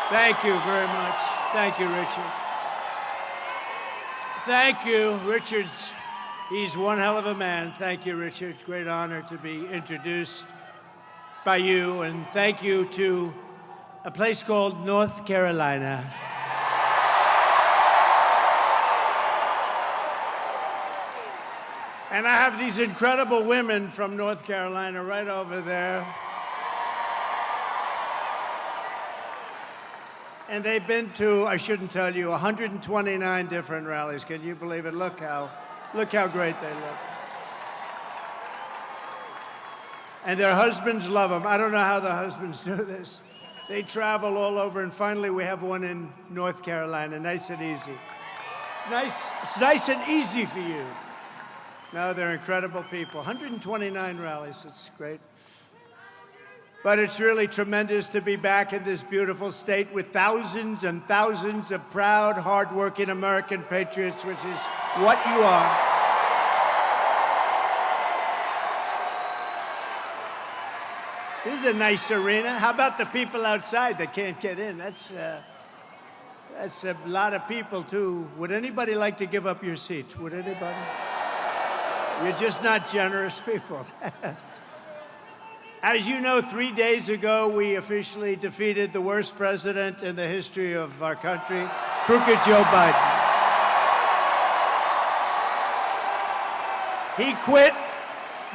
Thank you very much. Thank you, Richard. Thank you, Richard's. He's one hell of a man. Thank you, Richard. Great honor to be introduced by you, and thank you to a place called North Carolina. And I have these incredible women from North Carolina right over there. And they've been to, I shouldn't tell you, 129 different rallies. Can you believe it? Look how great they look. And their husbands love them. I don't know how the husbands do this. They travel all over, and finally we have one in North Carolina, nice and easy. It's nice and easy for you. No, they're incredible people. 129 rallies, it's great. But it's really tremendous to be back in this beautiful state with thousands and thousands of proud, hardworking American patriots, which is what you are. This is a nice arena. How about the people outside that can't get in? That's a lot of people, too. Would anybody like to give up your seat? Would anybody? You're just not generous people. As you know, 3 days ago, we officially defeated the worst president in the history of our country, crooked Joe Biden. He quit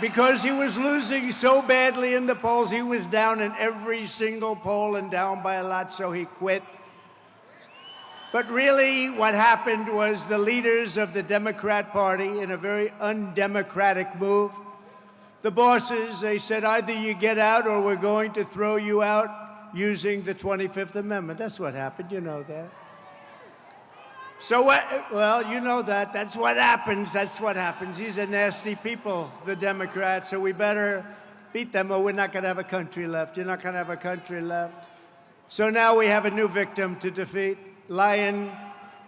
because he was losing so badly in the polls. He was down in every single poll and down by a lot, so he quit. But really, what happened was the leaders of the Democrat Party, in a very undemocratic move, the bosses, they said, either you get out or we're going to throw you out using the 25th Amendment. That's what happened. You know that. So, well, you know that. That's what happens. That's what happens. These are nasty people, the Democrats, so we better beat them or we're not going to have a country left. You're not going to have a country left. So now we have a new victim to defeat, Lion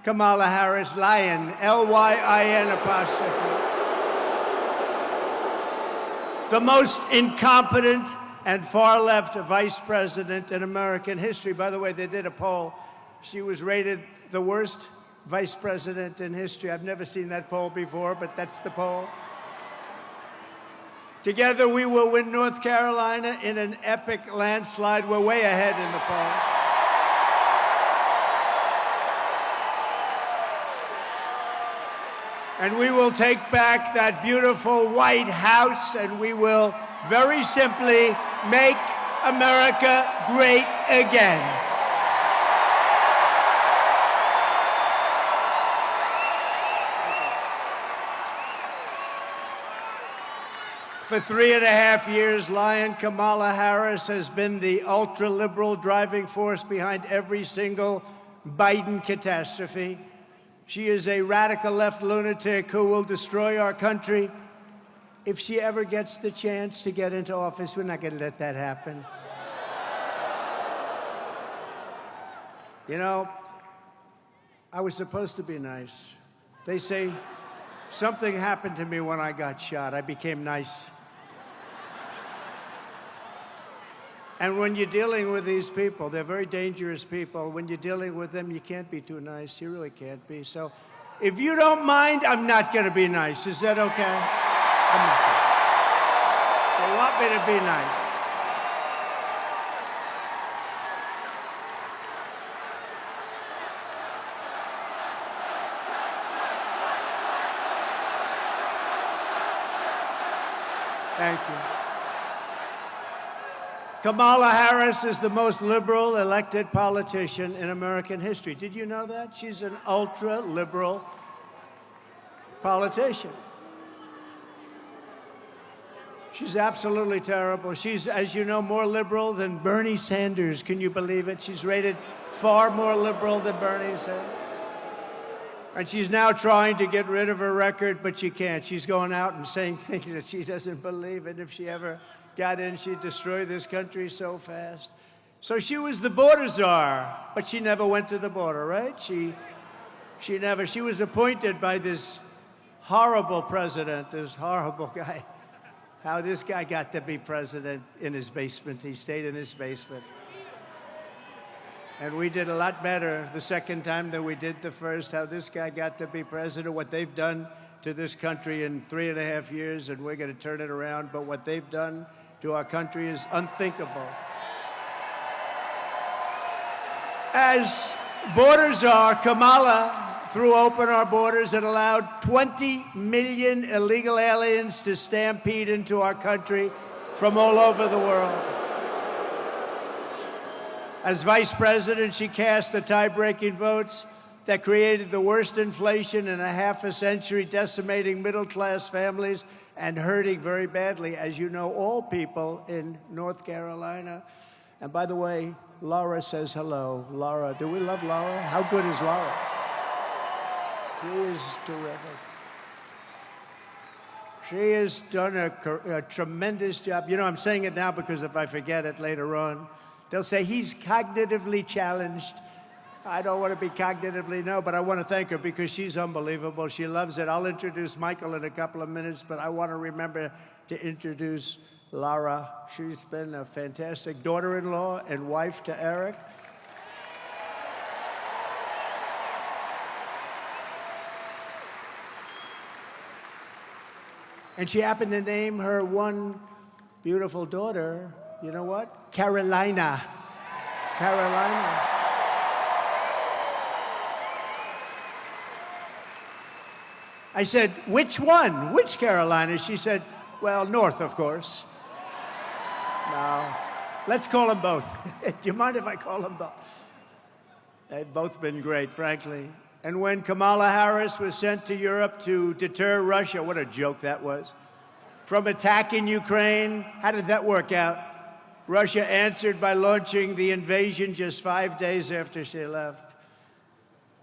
Kamala Harris, Lion, L-Y-I-N apostrophe. The most incompetent and far-left vice president in American history. By the way, they did a poll. She was rated the worst vice president in history. I've never seen that poll before, but that's the poll. Together, we will win North Carolina in an epic landslide. We're way ahead in the polls. And we will take back that beautiful White House, and we will very simply make America great again. For 3.5 years, Lion Kamala Harris has been the ultra-liberal driving force behind every single Biden catastrophe. She is a radical left lunatic who will destroy our country. If she ever gets the chance to get into office, we're not going to let that happen. You know, I was supposed to be nice. They say something happened to me when I got shot. I became nice. And when you're dealing with these people, they're very dangerous people. When you're dealing with them, you can't be too nice. You really can't be. So if you don't mind, I'm not going to be nice. Is that okay? I'm not going to. They want me to be nice. Thank you. Kamala Harris is the most liberal elected politician in American history. Did you know that? She's an ultra-liberal politician. She's absolutely terrible. She's, as you know, more liberal than Bernie Sanders. Can you believe it? She's rated far more liberal than Bernie Sanders. And she's now trying to get rid of her record, but she can't. She's going out and saying things that she doesn't believe, and if she ever got in, she'd destroy this country so fast. So she was the border czar, but she never went to the border, right? She was appointed by this horrible president, this horrible guy. How this guy got to be president in his basement. He stayed in his basement. And we did a lot better the second time than we did the first. How this guy got to be president, what they've done to this country in 3.5 years, and we're going to turn it around. But what they've done to our country is unthinkable. As borders are, Kamala threw open our borders and allowed 20 million illegal aliens to stampede into our country from all over the world. As vice president, she cast the tie-breaking votes that created the worst inflation in a half a century, decimating middle-class families and hurting very badly, as you know, all people in North Carolina. And by the way, Laura says hello. Laura, do we love Laura? How good is Laura? She is terrific. She has done a tremendous job. You know, I'm saying it now because if I forget it later on, they'll say he's cognitively challenged. I don't want to be cognitively, no, but I want to thank her because she's unbelievable. She loves it. I'll introduce Michael in a couple of minutes, but I want to remember to introduce Laura. She's been a fantastic daughter-in-law and wife to Eric. And she happened to name her one beautiful daughter, you know what? Carolina. Carolina. I said, which one? Which Carolina? She said, well, North, of course. No, let's call them both. Do you mind if I call them both? They've both been great, frankly. And when Kamala Harris was sent to Europe to deter Russia, what a joke that was, from attacking Ukraine, how did that work out? Russia answered by launching the invasion just 5 days after she left.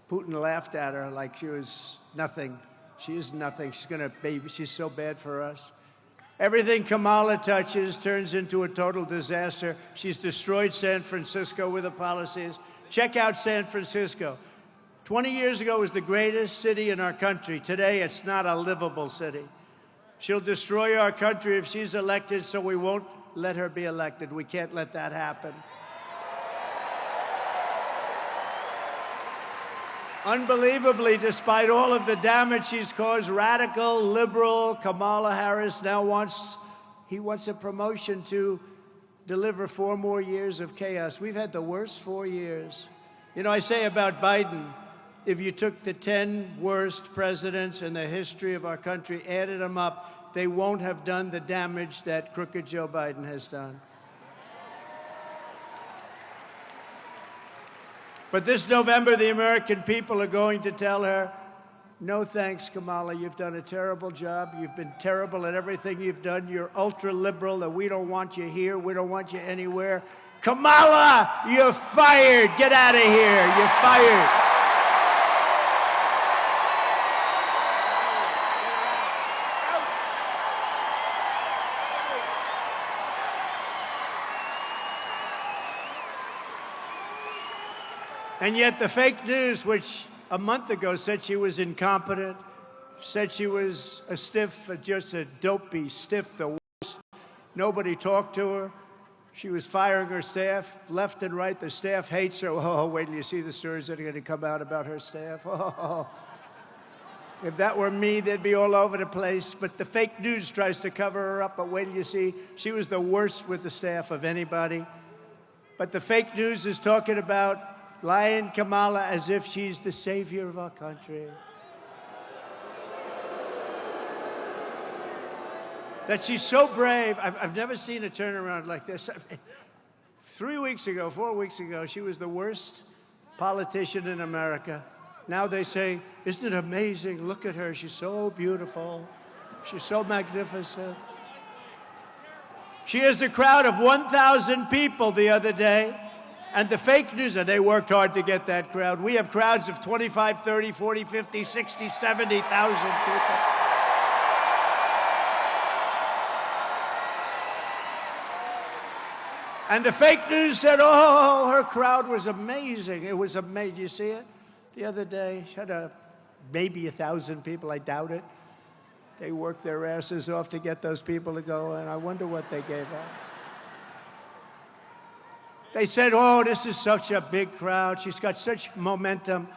Putin laughed at her like she was nothing. She is nothing. She's gonna baby. She's so bad for us. Everything Kamala touches turns into a total disaster. She's destroyed San Francisco with her policies. Check out San Francisco. 20 years ago, it was the greatest city in our country. Today, it's not a livable city. She'll destroy our country if she's elected, so we won't let her be elected. We can't let that happen. Unbelievably, despite all of the damage she's caused, radical, liberal Kamala Harris now wants a promotion to deliver 4 more years of chaos. We've had the worst 4 years. You know, I say about Biden, if you took the 10 worst presidents in the history of our country, added them up, they won't have done the damage that crooked Joe Biden has done. But this November, the American people are going to tell her, no thanks, Kamala. You've done a terrible job. You've been terrible at everything you've done. You're ultra-liberal, and we don't want you here. We don't want you anywhere. Kamala, you're fired. Get out of here. You're fired. And yet the fake news, which a month ago said she was incompetent, said she was a stiff, just a dopey stiff, the worst. Nobody talked to her. She was firing her staff left and right. The staff hates her. Oh, wait till you see the stories that are going to come out about her staff. Oh, if that were me, they'd be all over the place. But the fake news tries to cover her up. But wait till you see, she was the worst with the staff of anybody. But the fake news is talking about lying Kamala as if she's the savior of our country. That she's so brave. I've never seen a turnaround like this. 3 weeks ago, 4 weeks ago, she was the worst politician in America. Now they say, isn't it amazing? Look at her. She's so beautiful. She's so magnificent. She has a crowd of 1,000 people the other day. And the fake news, and they worked hard to get that crowd. We have crowds of 25, 30, 40, 50, 60, 70,000 people. And the fake news said, oh, her crowd was amazing. It was amazing. You see it? The other day, she had maybe 1,000 people. I doubt it. They worked their asses off to get those people to go, and I wonder what they gave up. They said, oh, this is such a big crowd. She's got such momentum.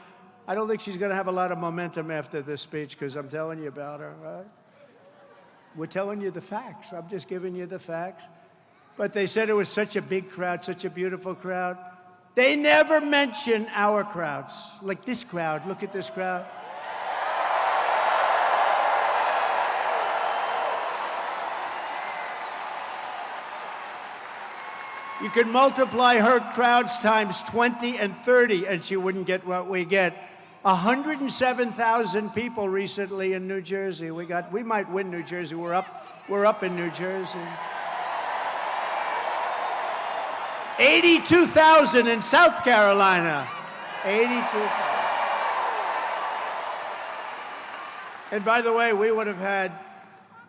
I don't think she's going to have a lot of momentum after this speech because I'm telling you about her, right? We're telling you the facts. I'm just giving you the facts. But they said it was such a big crowd, such a beautiful crowd. They never mention our crowds. Like this crowd. Look at this crowd. You could multiply her crowds times 20 and 30, and she wouldn't get what we get. 107,000 people recently in New Jersey. We might win New Jersey. We're up in New Jersey. 82,000 in South Carolina. 82,000. And by the way, we would have had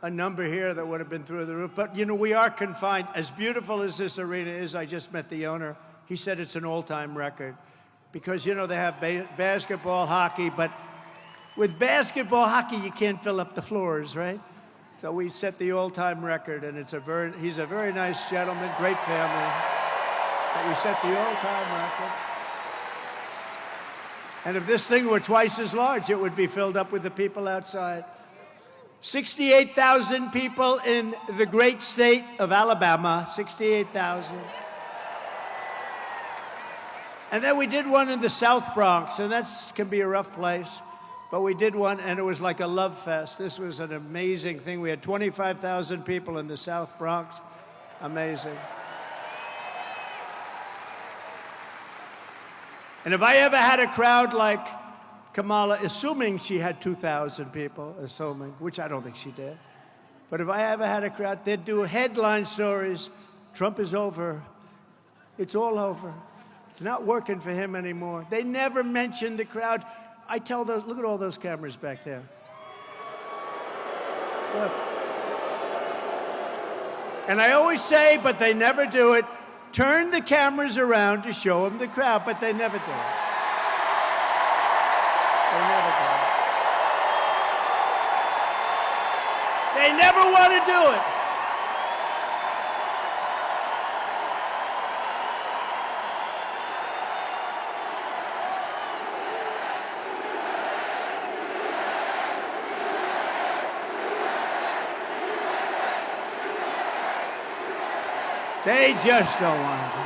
a number here that would have been through the roof. But, you know, we are confined. As beautiful as this arena is, I just met the owner. He said it's an all-time record. Because, you know, they have basketball, hockey, but with basketball, hockey, you can't fill up the floors, right? So we set the all-time record, and he's a very nice gentleman, great family. But we set the all-time record. And if this thing were twice as large, it would be filled up with the people outside. 68,000 people in the great state of Alabama, 68,000. And then we did one in the South Bronx, and that can be a rough place. But we did one, and it was like a love fest. This was an amazing thing. We had 25,000 people in the South Bronx. Amazing. And if I ever had a crowd like Kamala, assuming she had 2,000 people, which I don't think she did. But if I ever had a crowd, they'd do headline stories. Trump is over. It's all over. It's not working for him anymore. They never mention the crowd. I tell those, look at all those cameras back there. Look. And I always say, but they never do it, turn the cameras around to show them the crowd, but they never do it. They never do it. They never want to do it. They just don't want to do it.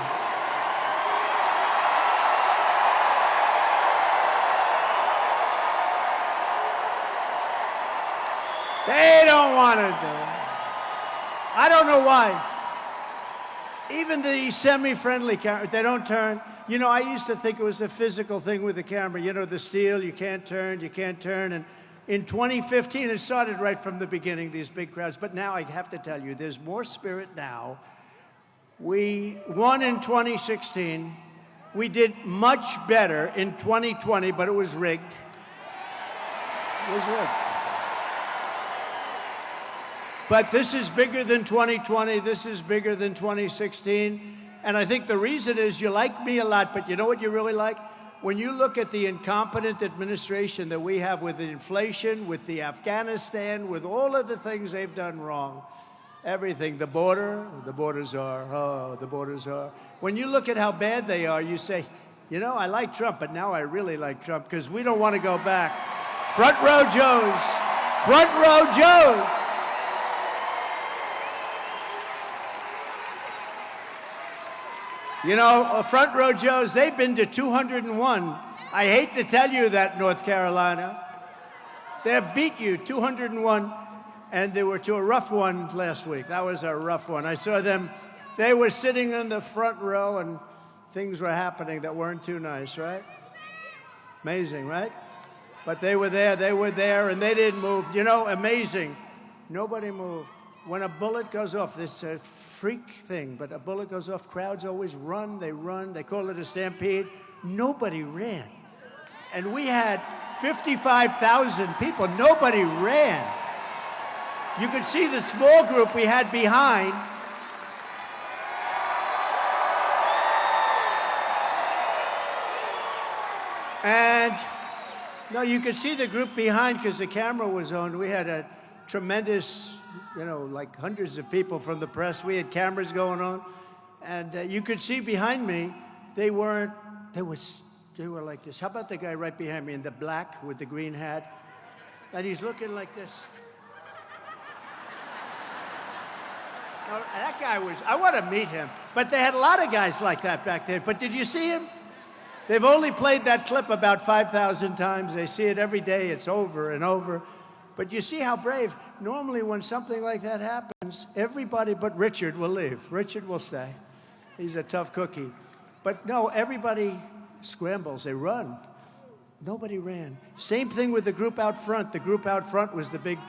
They don't want to do it. I don't know why. Even the semi-friendly cameras, they don't turn. You know, I used to think it was a physical thing with the camera. You know, the steel, you can't turn, you can't turn. And in 2015, it started right from the beginning, these big crowds. But now I have to tell you, there's more spirit now. We won in 2016. We did much better in 2020, but it was rigged. It was rigged. But this is bigger than 2020. This is bigger than 2016. And I think the reason is you like me a lot, but you know what you really like? When you look at the incompetent administration that we have with the inflation, with the Afghanistan, with all of the things they've done wrong, everything, the borders are. When you look at how bad they are, you say, you know, I like Trump, but now I really like Trump because we don't want to go back. Front row Joes. Front row Joes. You know, front row Joes, they've been to 201. I hate to tell you that, North Carolina. They beat you, 201. And they were to a rough one last week. That was a rough one. I saw them. They were sitting in the front row, and things were happening that weren't too nice, right? Amazing, right? But they were there, and they didn't move. You know, amazing. Nobody moved. When a bullet goes off, it's a freak thing, but a bullet goes off, crowds always run. They call it a stampede. Nobody ran. And we had 55,000 people. Nobody ran. You could see the small group we had behind. And no, you could see the group behind because the camera was on. We had a tremendous, you know, like hundreds of people from the press. We had cameras going on. And you could see behind me, they were like this. How about the guy right behind me in the black with the green hat? And he's looking like this. Oh, that guy I want to meet him. But they had a lot of guys like that back there. But did you see him? They've only played that clip about 5,000 times. They see it every day. It's over and over. But you see how brave. Normally when something like that happens, everybody but Richard will leave. Richard will stay. He's a tough cookie. But no, everybody scrambles. They run. Nobody ran. Same thing with the group out front. The group out front was the big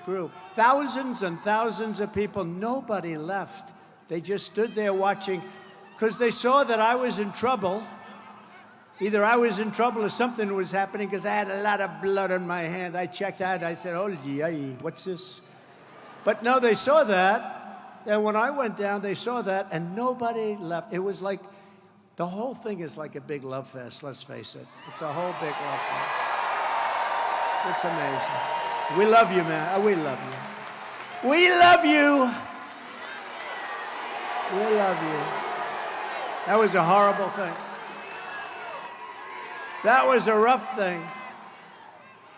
group. Thousands and thousands of people. Nobody left. They just stood there watching because they saw that I was in trouble. Either I was in trouble or something was happening because I had a lot of blood on my hand. I checked out. I said, oh, gee, what's this? But no, they saw that. And when I went down, they saw that, and nobody left. It was like, the whole thing is like a big love fest, let's face it. It's a whole big love fest. It's amazing. We love you, man. We love you. We love you. We love you. That was a horrible thing. That was a rough thing.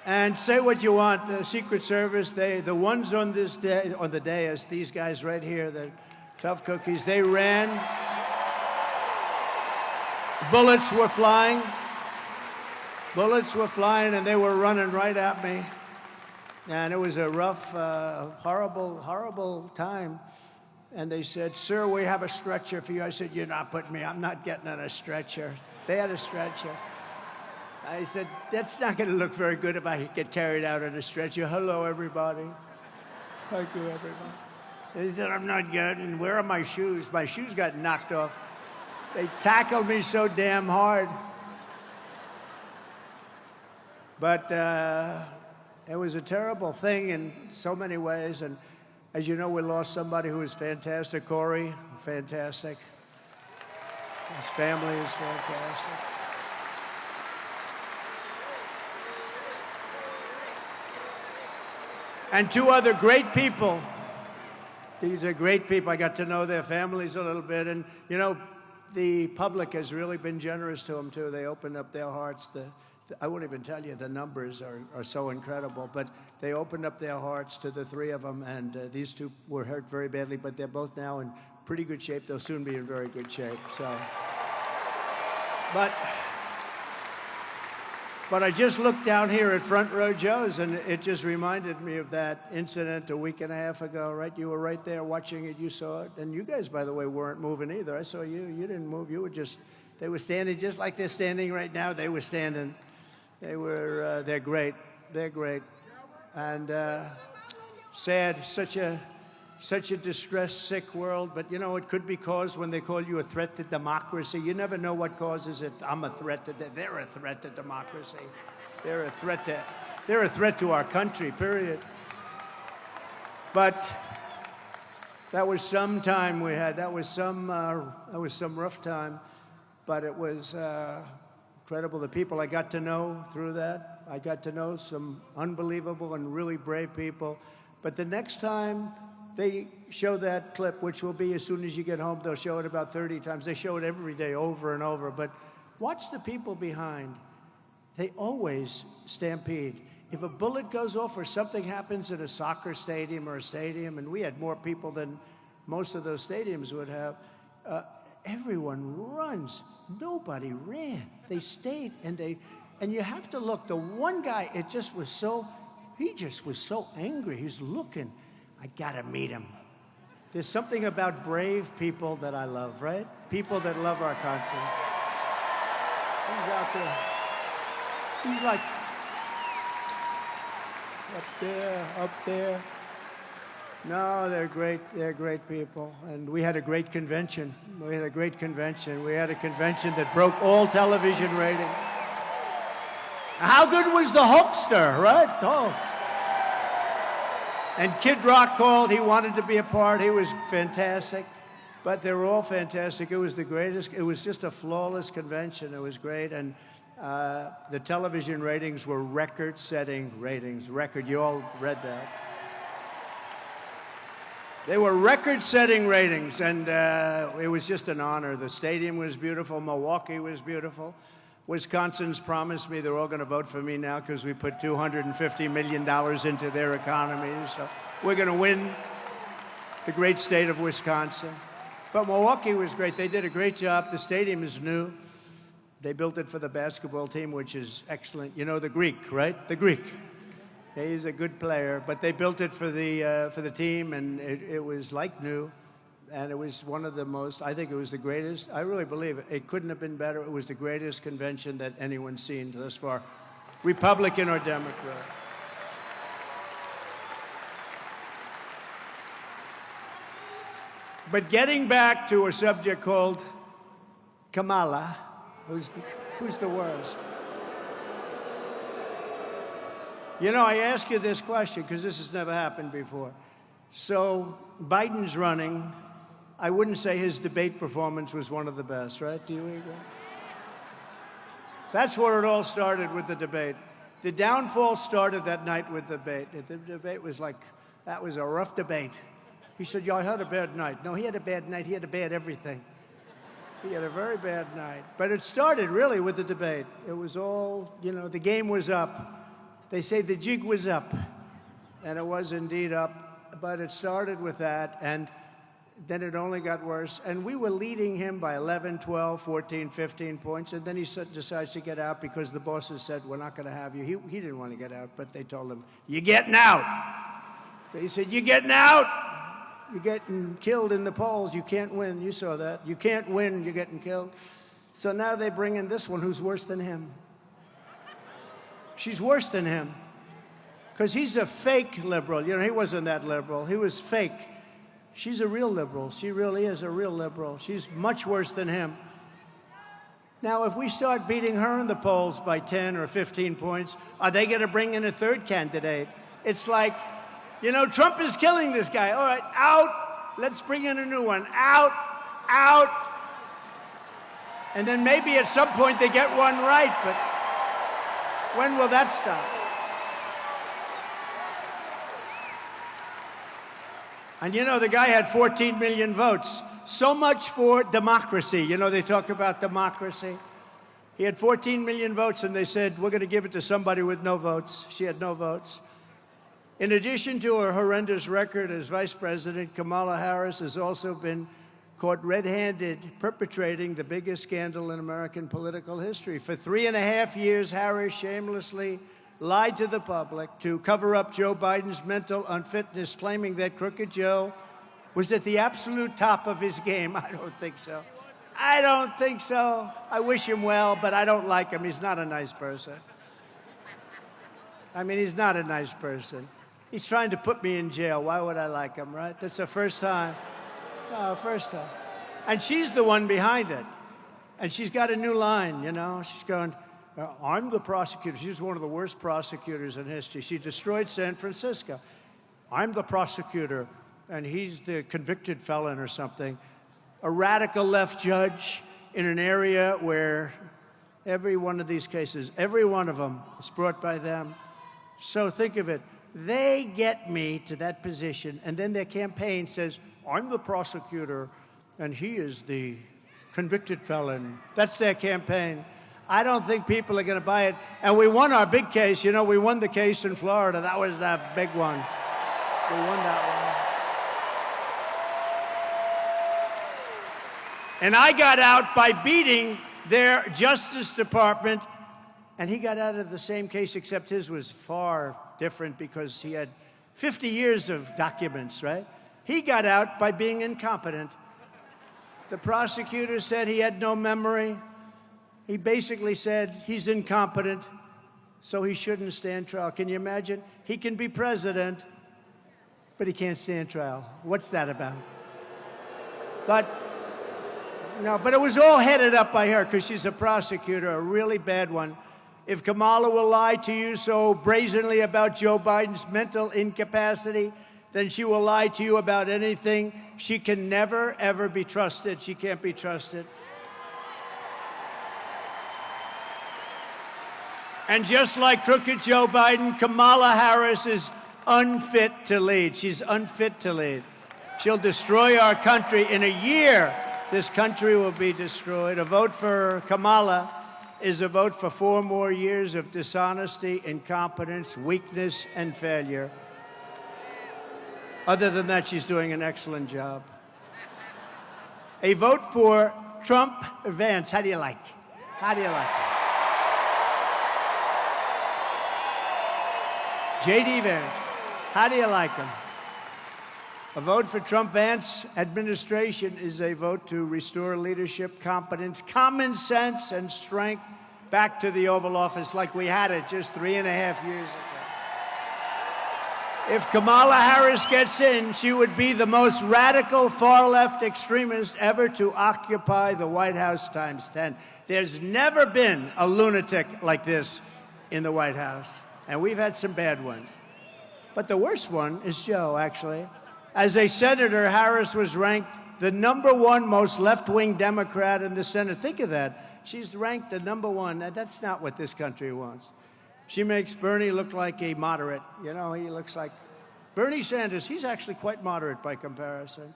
And say what you want, the Secret Service, the ones on this day, on the dais, these guys right here, the tough cookies, they ran. Bullets were flying. Bullets were flying, and they were running right at me. And it was a rough, horrible, horrible time. And they said, sir, we have a stretcher for you. I said, you're not putting me, I'm not getting on a stretcher. They had a stretcher. I said, that's not going to look very good if I get carried out on a stretcher. Hello, everybody. Thank you, everybody. They said, I'm not getting, where are my shoes? My shoes got knocked off. They tackled me so damn hard. But it was a terrible thing in so many ways. And as you know, we lost somebody who was fantastic. Corey, fantastic. His family is fantastic. And two other great people. These are great people. I got to know their families a little bit. And, you know, the public has really been generous to them, too. They opened up their hearts. I won't even tell you, the numbers are so incredible. But they opened up their hearts to the three of them. And these two were hurt very badly, but they're both now in pretty good shape. They'll soon be in very good shape. So, But I just looked down here at Front Row Joe's, and it just reminded me of that incident a week and a half ago, right? You were right there watching it. You saw it. And you guys, by the way, weren't moving either. I saw you. You didn't move. You were just, they were standing just like they're standing right now. They were standing. They're great. They're great. And sad, such a distressed, sick world. But, you know, it could be caused when they call you a threat to democracy. You never know what causes it. I'm a threat to they're a threat to democracy. They're a threat to our country, period. But that was some time we had. That was some rough time. But it was incredible. The people I got to know through that. I got to know some unbelievable and really brave people. But the next time they show that clip, which will be as soon as you get home, they'll show it about 30 times. They show it every day over and over. But watch the people behind. They always stampede. If a bullet goes off or something happens at a soccer stadium or a stadium, and we had more people than most of those stadiums would have, everyone runs. Nobody ran. They stayed, and you have to look. The one guy, he just was so angry. He's looking. I gotta meet him. There's something about brave people that I love, right? People that love our country. He's out there. He's like up there. No, they're great. They're great people. And we had a great convention. We had a convention that broke all television ratings. How good was the Hulkster, right? Oh. And Kid Rock called. He wanted to be a part. He was fantastic. But they were all fantastic. It was the greatest. It was just a flawless convention. It was great. And the television ratings were record-setting ratings. You all read that. They were record-setting ratings, and it was just an honor. The stadium was beautiful. Milwaukee was beautiful. Wisconsin's promised me they're all going to vote for me now because we put $250 million into their economy. So we're going to win the great state of Wisconsin. But Milwaukee was great. They did a great job. The stadium is new. They built it for the basketball team, which is excellent. You know the Greek, right? The Greek. He's a good player, but they built it for the team, and it was like new, and it was one of the most, I think it was the greatest, I really believe it couldn't have been better. It was the greatest convention that anyone's seen thus far, Republican or Democrat. But getting back to a subject called Kamala, who's the worst? You know, I ask you this question because this has never happened before. So Biden's running. I wouldn't say his debate performance was one of the best, right? Do you agree? That's where it all started, with the debate. The downfall started that night with the debate. The debate was like, that was a rough debate. He said, yeah, I had a bad night. No, he had a bad night. He had a bad everything. He had a very bad night. But it started really with the debate. It was all, you know, the game was up. They say the jig was up, and it was indeed up, but it started with that, and then it only got worse, and we were leading him by 11, 12, 14, 15 points, and then he decides to get out because the bosses said, we're not going to have you. He didn't want to get out, but they told him, you're getting out. They said, you're getting out. You're getting killed in the polls. You can't win. You saw that. You can't win. You're getting killed. So now they bring in this one who's worse than him. She's worse than him because he's a fake liberal. You know, he wasn't that liberal. He was fake. She's a real liberal. She really is a real liberal. She's much worse than him. Now, if we start beating her in the polls by 10 or 15 points, are they going to bring in a third candidate? It's like, you know, Trump is killing this guy. All right, out. Let's bring in a new one. Out, out. And then maybe at some point they get one right, but when will that stop? And you know, the guy had 14 million votes. So much for democracy. You know, they talk about democracy. He had 14 million votes, and they said, we're going to give it to somebody with no votes. She had no votes. In addition to her horrendous record as vice president, Kamala Harris has also been caught red-handed perpetrating the biggest scandal in American political history. For 3.5 years, Harris shamelessly lied to the public to cover up Joe Biden's mental unfitness, claiming that Crooked Joe was at the absolute top of his game. I don't think so. I don't think so. I wish him well, but I don't like him. He's not a nice person. I mean, he's not a nice person. He's trying to put me in jail. Why would I like him, right? That's the first time. No, first time. And she's the one behind it. And she's got a new line, you know. She's going, I'm the prosecutor. She's one of the worst prosecutors in history. She destroyed San Francisco. I'm the prosecutor, and he's the convicted felon or something. A radical left judge in an area where every one of these cases, every one of them is brought by them. So think of it. They get me to that position, and then their campaign says, I'm the prosecutor, and he is the convicted felon. That's their campaign. I don't think people are going to buy it. And we won our big case. You know, we won the case in Florida. That was a big one. We won that one. And I got out by beating their Justice Department, and he got out of the same case, except his was far different because he had 50 years of documents, right? He got out by being incompetent. The prosecutor said he had no memory. He basically said he's incompetent, so he shouldn't stand trial. Can you imagine? He can be president, but he can't stand trial. What's that about? But it was all headed up by her because she's a prosecutor, a really bad one. If Kamala will lie to you so brazenly about Joe Biden's mental incapacity, then she will lie to you about anything. She can never, ever be trusted. She can't be trusted. And just like crooked Joe Biden, Kamala Harris is unfit to lead. She's unfit to lead. She'll destroy our country. In a year, this country will be destroyed. A vote for Kamala is a vote for 4 more years of dishonesty, incompetence, weakness, and failure. Other than that, she's doing an excellent job. A vote for Trump Vance. How do you like? How do you like it? J.D. Vance. How do you like him? A vote for Trump-Vance administration is a vote to restore leadership, competence, common sense, and strength back to the Oval Office like we had it just 3.5 years ago. If Kamala Harris gets in, she would be the most radical far-left extremist ever to occupy the White House times 10. There's never been a lunatic like this in the White House, and we've had some bad ones. But the worst one is Joe, actually. As a senator, Harris was ranked the #1 most left-wing Democrat in the Senate. Think of that. She's ranked the #1. That's not what this country wants. She makes Bernie look like a moderate. You know, he looks like Bernie Sanders. He's actually quite moderate by comparison.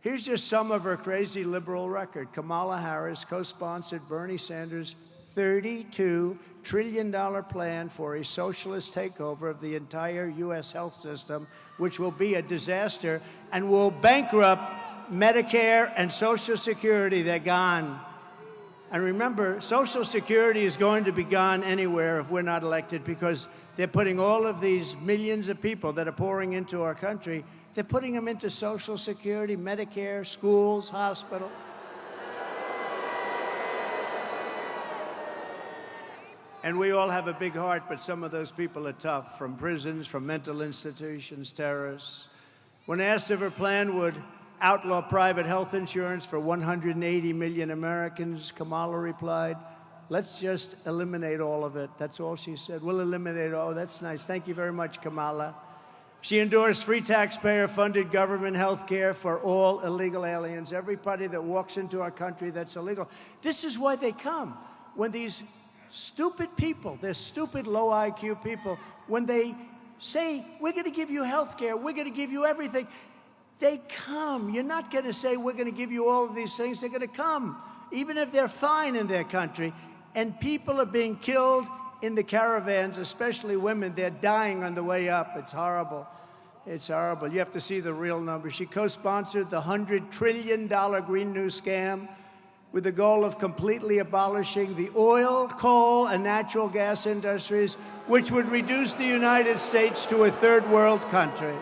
Here's just some of her crazy liberal record. Kamala Harris co-sponsored Bernie Sanders' $32 trillion plan for a socialist takeover of the entire U.S. health system, which will be a disaster and will bankrupt Medicare and Social Security. They're gone. And remember, Social Security is going to be gone anywhere if we're not elected, because they're putting all of these millions of people that are pouring into our country, they're putting them into Social Security, Medicare, schools, hospitals. And we all have a big heart, but some of those people are tough, from prisons, from mental institutions, terrorists. When asked if her plan would outlaw private health insurance for 180 million Americans, Kamala replied, "Let's just eliminate all of it." That's all she said. We'll eliminate all. Oh, that's nice. Thank you very much, Kamala. She endorsed free taxpayer-funded government health care for all illegal aliens, everybody that walks into our country that's illegal. This is why they come. When these stupid people, they're stupid, low IQ people, when they say, we're going to give you health care, we're going to give you everything, they come. You're not going to say, we're going to give you all of these things. They're going to come, even if they're fine in their country. And people are being killed in the caravans, especially women. They're dying on the way up. It's horrible. It's horrible. You have to see the real numbers. She co-sponsored the $100 trillion Green New scam with the goal of completely abolishing the oil, coal, and natural gas industries, which would reduce the United States to a third world country.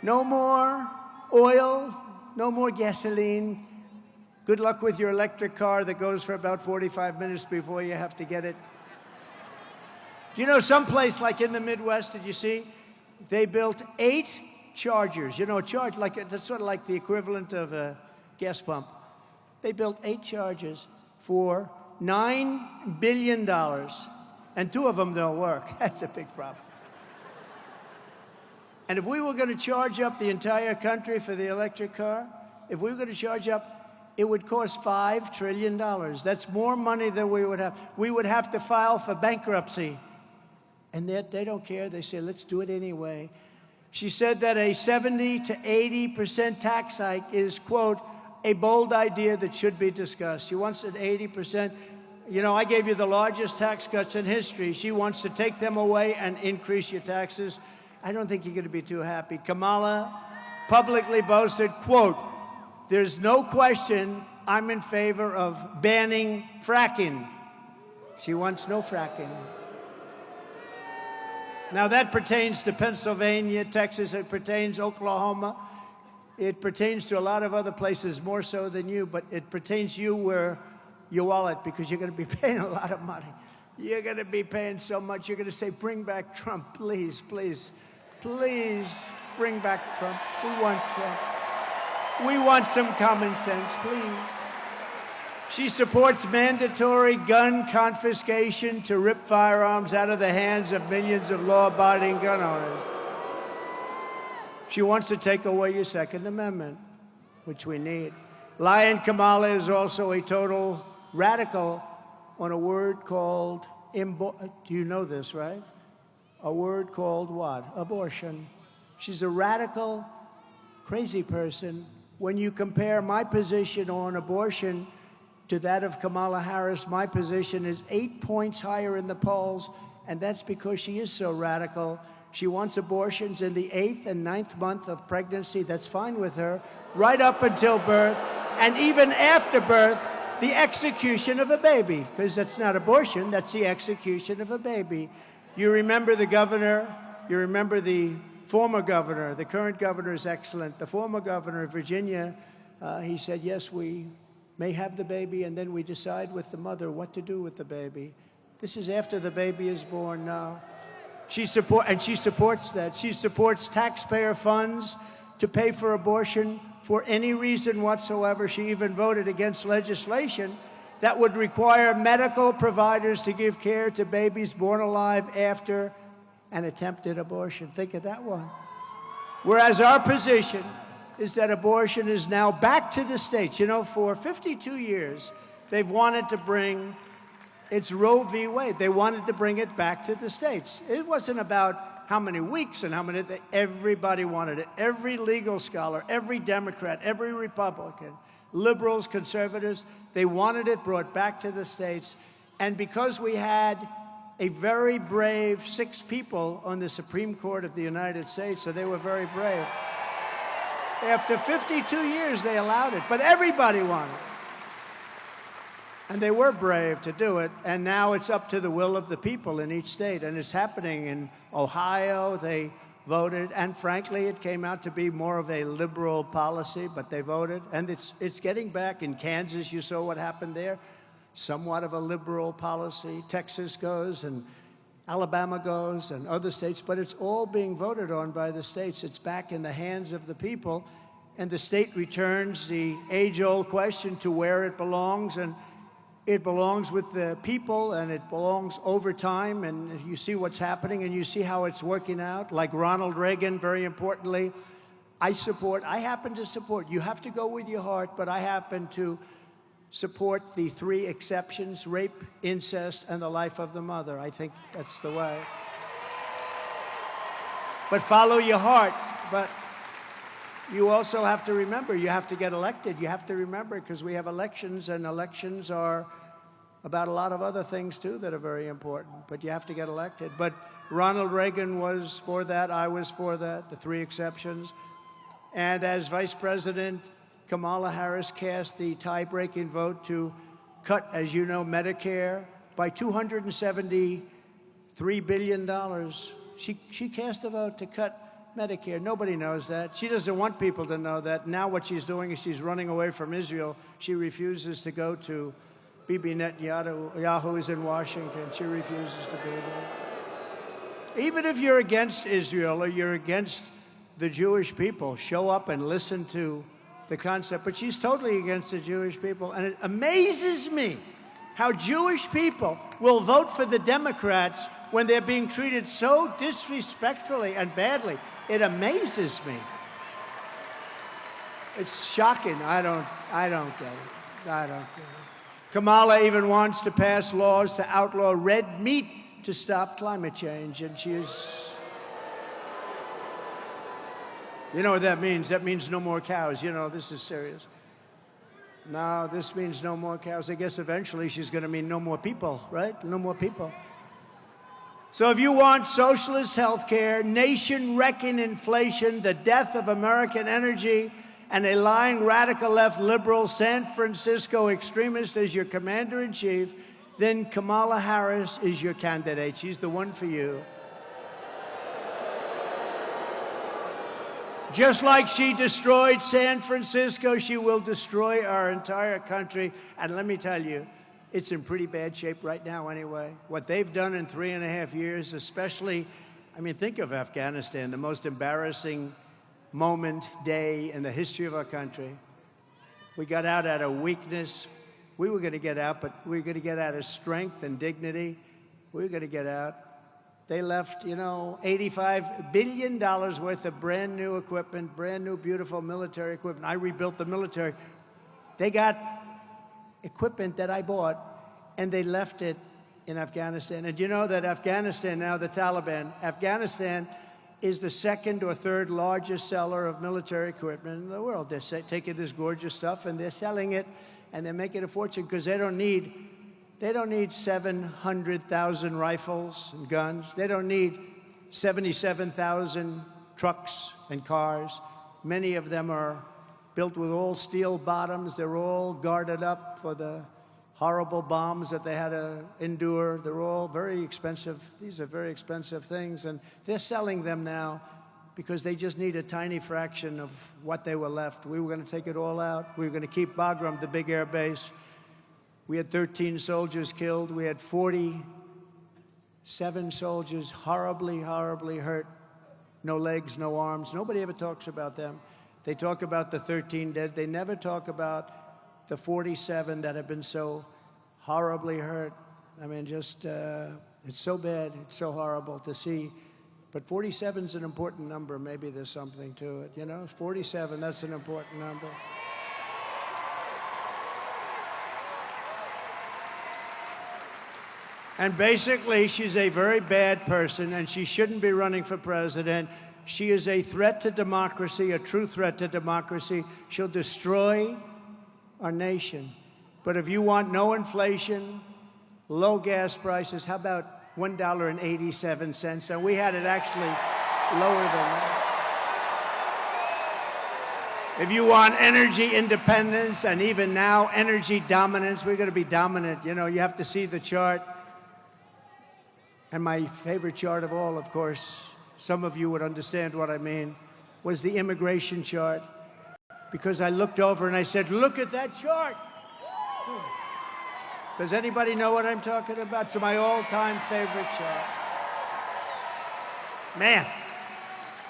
No more oil, no more gasoline. Good luck with your electric car that goes for about 45 minutes before you have to get it. Do you know someplace like in the Midwest, did you see? They built 8 chargers. You know, a charge, that's sort of like the equivalent of a gas pump. They built 8 chargers for $9 billion, and 2 of them don't work. That's a big problem. And if we were going to charge up the entire country for the electric car, if we were going to charge up, it would cost $5 trillion. That's more money than we would have. We would have to file for bankruptcy. And they don't care. They say, let's do it anyway. She said that a 70 to 80% tax hike is, quote, a bold idea that should be discussed. She wants it 80%. You know, I gave you the largest tax cuts in history. She wants to take them away and increase your taxes. I don't think you're going to be too happy. Kamala publicly boasted, quote, "There's no question I'm in favor of banning fracking." She wants no fracking. Now, that pertains to Pennsylvania, Texas. It pertains to Oklahoma. It pertains to a lot of other places, more so than you, but it pertains to you where your wallet, because you're going to be paying a lot of money. You're going to be paying so much. You're going to say, bring back Trump, please, please, please bring back Trump. We want Trump. We want some common sense, please. She supports mandatory gun confiscation to rip firearms out of the hands of millions of law-abiding gun owners. She wants to take away your Second Amendment, which we need. Lion Kamala is also a total radical on a word called, do you know this, right? A word called what? Abortion. She's a radical crazy person when you compare my position on abortion to that of Kamala Harris. My position is 8 points higher in the polls, and that's because she is so radical. She wants abortions in the 8th and 9th month of pregnancy. That's fine with her, right up until birth, and even after birth, the execution of a baby, because that's not abortion, that's the execution of a baby. You remember the governor, you remember the former governor. The current governor is excellent. The former governor of Virginia, he said, yes, we may have the baby, and then we decide with the mother what to do with the baby. This is after the baby is born now. She supports that. She supports taxpayer funds to pay for abortion for any reason whatsoever. She even voted against legislation that would require medical providers to give care to babies born alive after an attempted abortion. Think of that one. Whereas our position is that abortion is now back to the states. You know, for 52 years, they've wanted to bring, it's Roe v. Wade. They wanted to bring it back to the states. It wasn't about how many weeks and how many, everybody wanted it. Every legal scholar, every Democrat, every Republican, liberals, conservatives, they wanted it brought back to the states. And because we had a very brave 6 people on the Supreme Court of the United States, so they were very brave. After 52 years, they allowed it, but everybody wanted it. And they were brave to do it, and now it's up to the will of the people in each state, and it's happening in Ohio. They voted, and frankly, it came out to be more of a liberal policy, but they voted, and it's getting back. In Kansas, you saw what happened there. Somewhat of a liberal policy. Texas goes, and Alabama goes, and other states, but it's all being voted on by the states. It's back in the hands of the people, and the state returns the age-old question to where it belongs, and it belongs with the people, and it belongs over time, and you see what's happening, and you see how it's working out. Like Ronald Reagan, very importantly, I happen to support. You have to go with your heart, but I happen to support the 3 exceptions: rape, incest, and the life of the mother. I think that's the way. But follow your heart. But you also have to remember, you have to get elected. You have to remember, because we have elections, and elections are about a lot of other things, too, that are very important. But you have to get elected. But Ronald Reagan was for that. I was for that, the 3 exceptions. And as Vice President, Kamala Harris cast the tie-breaking vote to cut, as you know, Medicare by $273 billion. She cast a vote to cut Medicare. Nobody knows that. She doesn't want people to know that. Now what she's doing is she's running away from Israel. She refuses to go to Bibi Netanyahu is in Washington. She refuses to be there. Even if you're against Israel or you're against the Jewish people, show up and listen to the concept. But she's totally against the Jewish people. And it amazes me how Jewish people will vote for the Democrats when they're being treated so disrespectfully and badly. It amazes me. It's shocking. I don't get it. I don't get it. Kamala even wants to pass laws to outlaw red meat to stop climate change, and she is... You know what that means? That means no more cows. You know, this is serious. No, this means no more cows. I guess eventually she's going to mean no more people, right? No more people. So if you want socialist health care, nation-wrecking inflation, the death of American energy, and a lying radical left liberal San Francisco extremist as your commander-in-chief, then Kamala Harris is your candidate. She's the one for you. Just like she destroyed San Francisco, she will destroy our entire country. And let me tell you, it's in pretty bad shape right now anyway. What they've done in 3.5 years, especially, I mean, think of Afghanistan, the most embarrassing day in the history of our country. We got out of weakness. We were going to get out, but we were going to get out of strength and dignity. We were going to get out. They left, you know, $85 billion worth of brand new equipment, brand new, beautiful military equipment. I rebuilt the military. They got equipment that I bought, and they left it in Afghanistan. And you know that Afghanistan now, the Taliban, Afghanistan is the second or third largest seller of military equipment in the world. They're taking this gorgeous stuff and they're selling it, and they're making a fortune because they don't need 700,000 rifles and guns. They don't need 77,000 trucks and cars. Many of them are built with all steel bottoms. They're all guarded up for the horrible bombs that they had to endure. They're all very expensive. These are very expensive things, and they're selling them now because they just need a tiny fraction of what they were left. We were going to take it all out. We were going to keep Bagram, the big air base. We had 13 soldiers killed. We had 47 soldiers horribly, horribly hurt. No legs, no arms. Nobody ever talks about them. They talk about the 13 dead. They never talk about the 47 that have been so horribly hurt. I mean, just, it's so bad, it's so horrible to see. But 47 is an important number. Maybe there's something to it, you know? 47, that's an important number. And basically, she's a very bad person, and she shouldn't be running for president. She is a threat to democracy, a true threat to democracy. She'll destroy our nation. But if you want no inflation, low gas prices, how about $1.87? And we had it actually lower than that. If you want energy independence, and even now energy dominance, we're going to be dominant. You know, you have to see the chart. And my favorite chart of all, of course, some of you would understand what I mean, was the immigration chart. Because I looked over and I said, look at that chart. Does anybody know what I'm talking about? It's my all-time favorite chart. Man,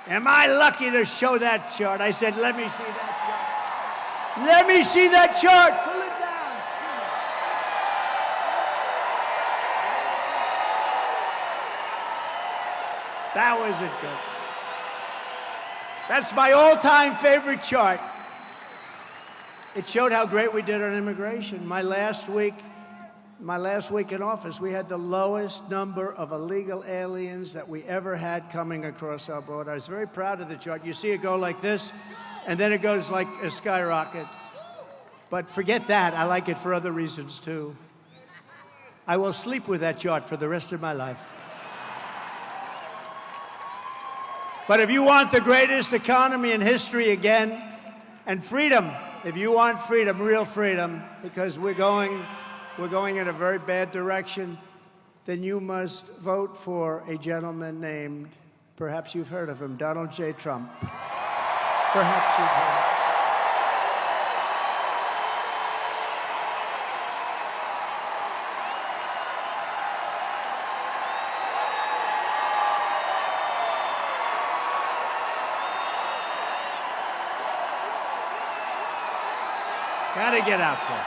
am I lucky to show that chart? I said, let me see that chart. Let me see that chart. Pull it down. That wasn't good. That's my all-time favorite chart. It showed how great we did on immigration. My last week in office, we had the lowest number of illegal aliens that we ever had coming across our border. I was very proud of the chart. You see it go like this, and then it goes like a skyrocket. But forget that. I like it for other reasons, too. I will sleep with that chart for the rest of my life. But if you want the greatest economy in history again, and freedom, if you want freedom, real freedom, because we're going in a very bad direction, then you must vote for a gentleman named, perhaps you've heard of him, Donald J. Trump. Perhaps you've heard of him. Gotta get out there.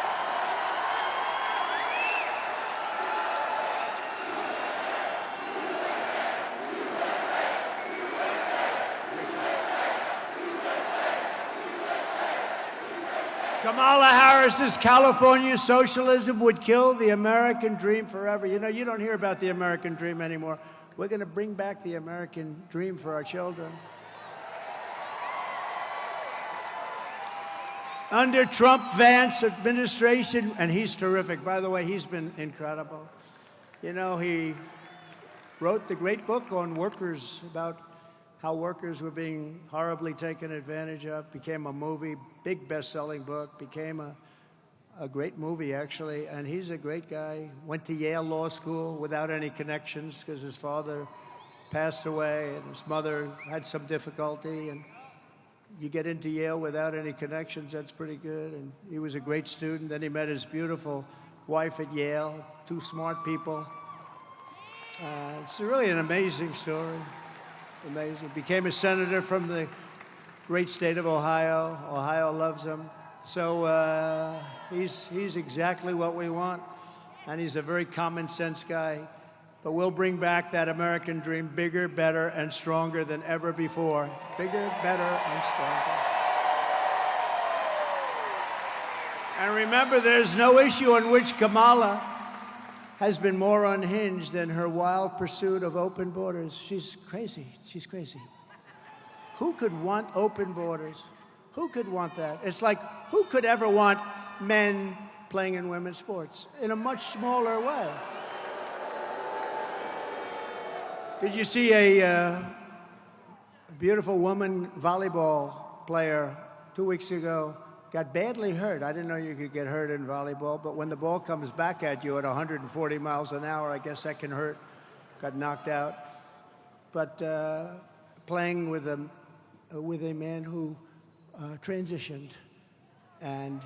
Kamala Harris's California socialism would kill the American dream forever. You know, you don't hear about the American dream anymore. We're going to bring back the American dream for our children. Under Trump-Vance administration, and he's terrific. By the way, he's been incredible. You know, he wrote the great book on workers, about how workers were being horribly taken advantage of. Became a movie, big best-selling book, became a great movie, actually. And he's a great guy. Went to Yale Law School without any connections because his father passed away and his mother had some difficulty. And you get into Yale without any connections, that's pretty good. And he was a great student. Then he met his beautiful wife at Yale, two smart people. It's really an amazing story. Amazing. Became a senator from the great state of Ohio. Ohio loves him. So he's exactly what we want. And he's a very common sense guy. But we'll bring back that American dream bigger, better, and stronger than ever before. Bigger, better, and stronger. And remember, there's no issue on which Kamala has been more unhinged than her wild pursuit of open borders. She's crazy. She's crazy. Who could want open borders? Who could want that? It's like, who could ever want men playing in women's sports in a much smaller way? Did you see a beautiful woman volleyball player 2 weeks ago got badly hurt? I didn't know you could get hurt in volleyball, but when the ball comes back at you at 140 miles an hour, I guess that can hurt. Got knocked out. But playing with a man who transitioned. And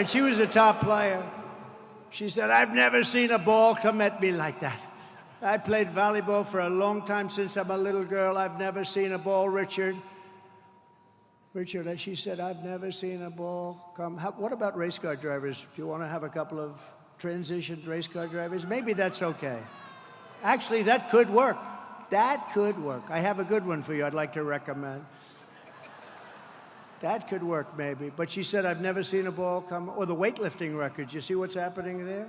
she was a top player. She said, "I've never seen a ball come at me like that. I played volleyball for a long time since I'm a little girl. I've never seen a ball, Richard." She said, "I've never seen a ball come." What about race car drivers? Do you want to have a couple of transitioned race car drivers? Maybe that's okay. Actually, that could work. That could work. I have a good one for you I'd like to recommend. That could work, maybe. But she said, "I've never seen a ball come." Or the weightlifting records. You see what's happening there?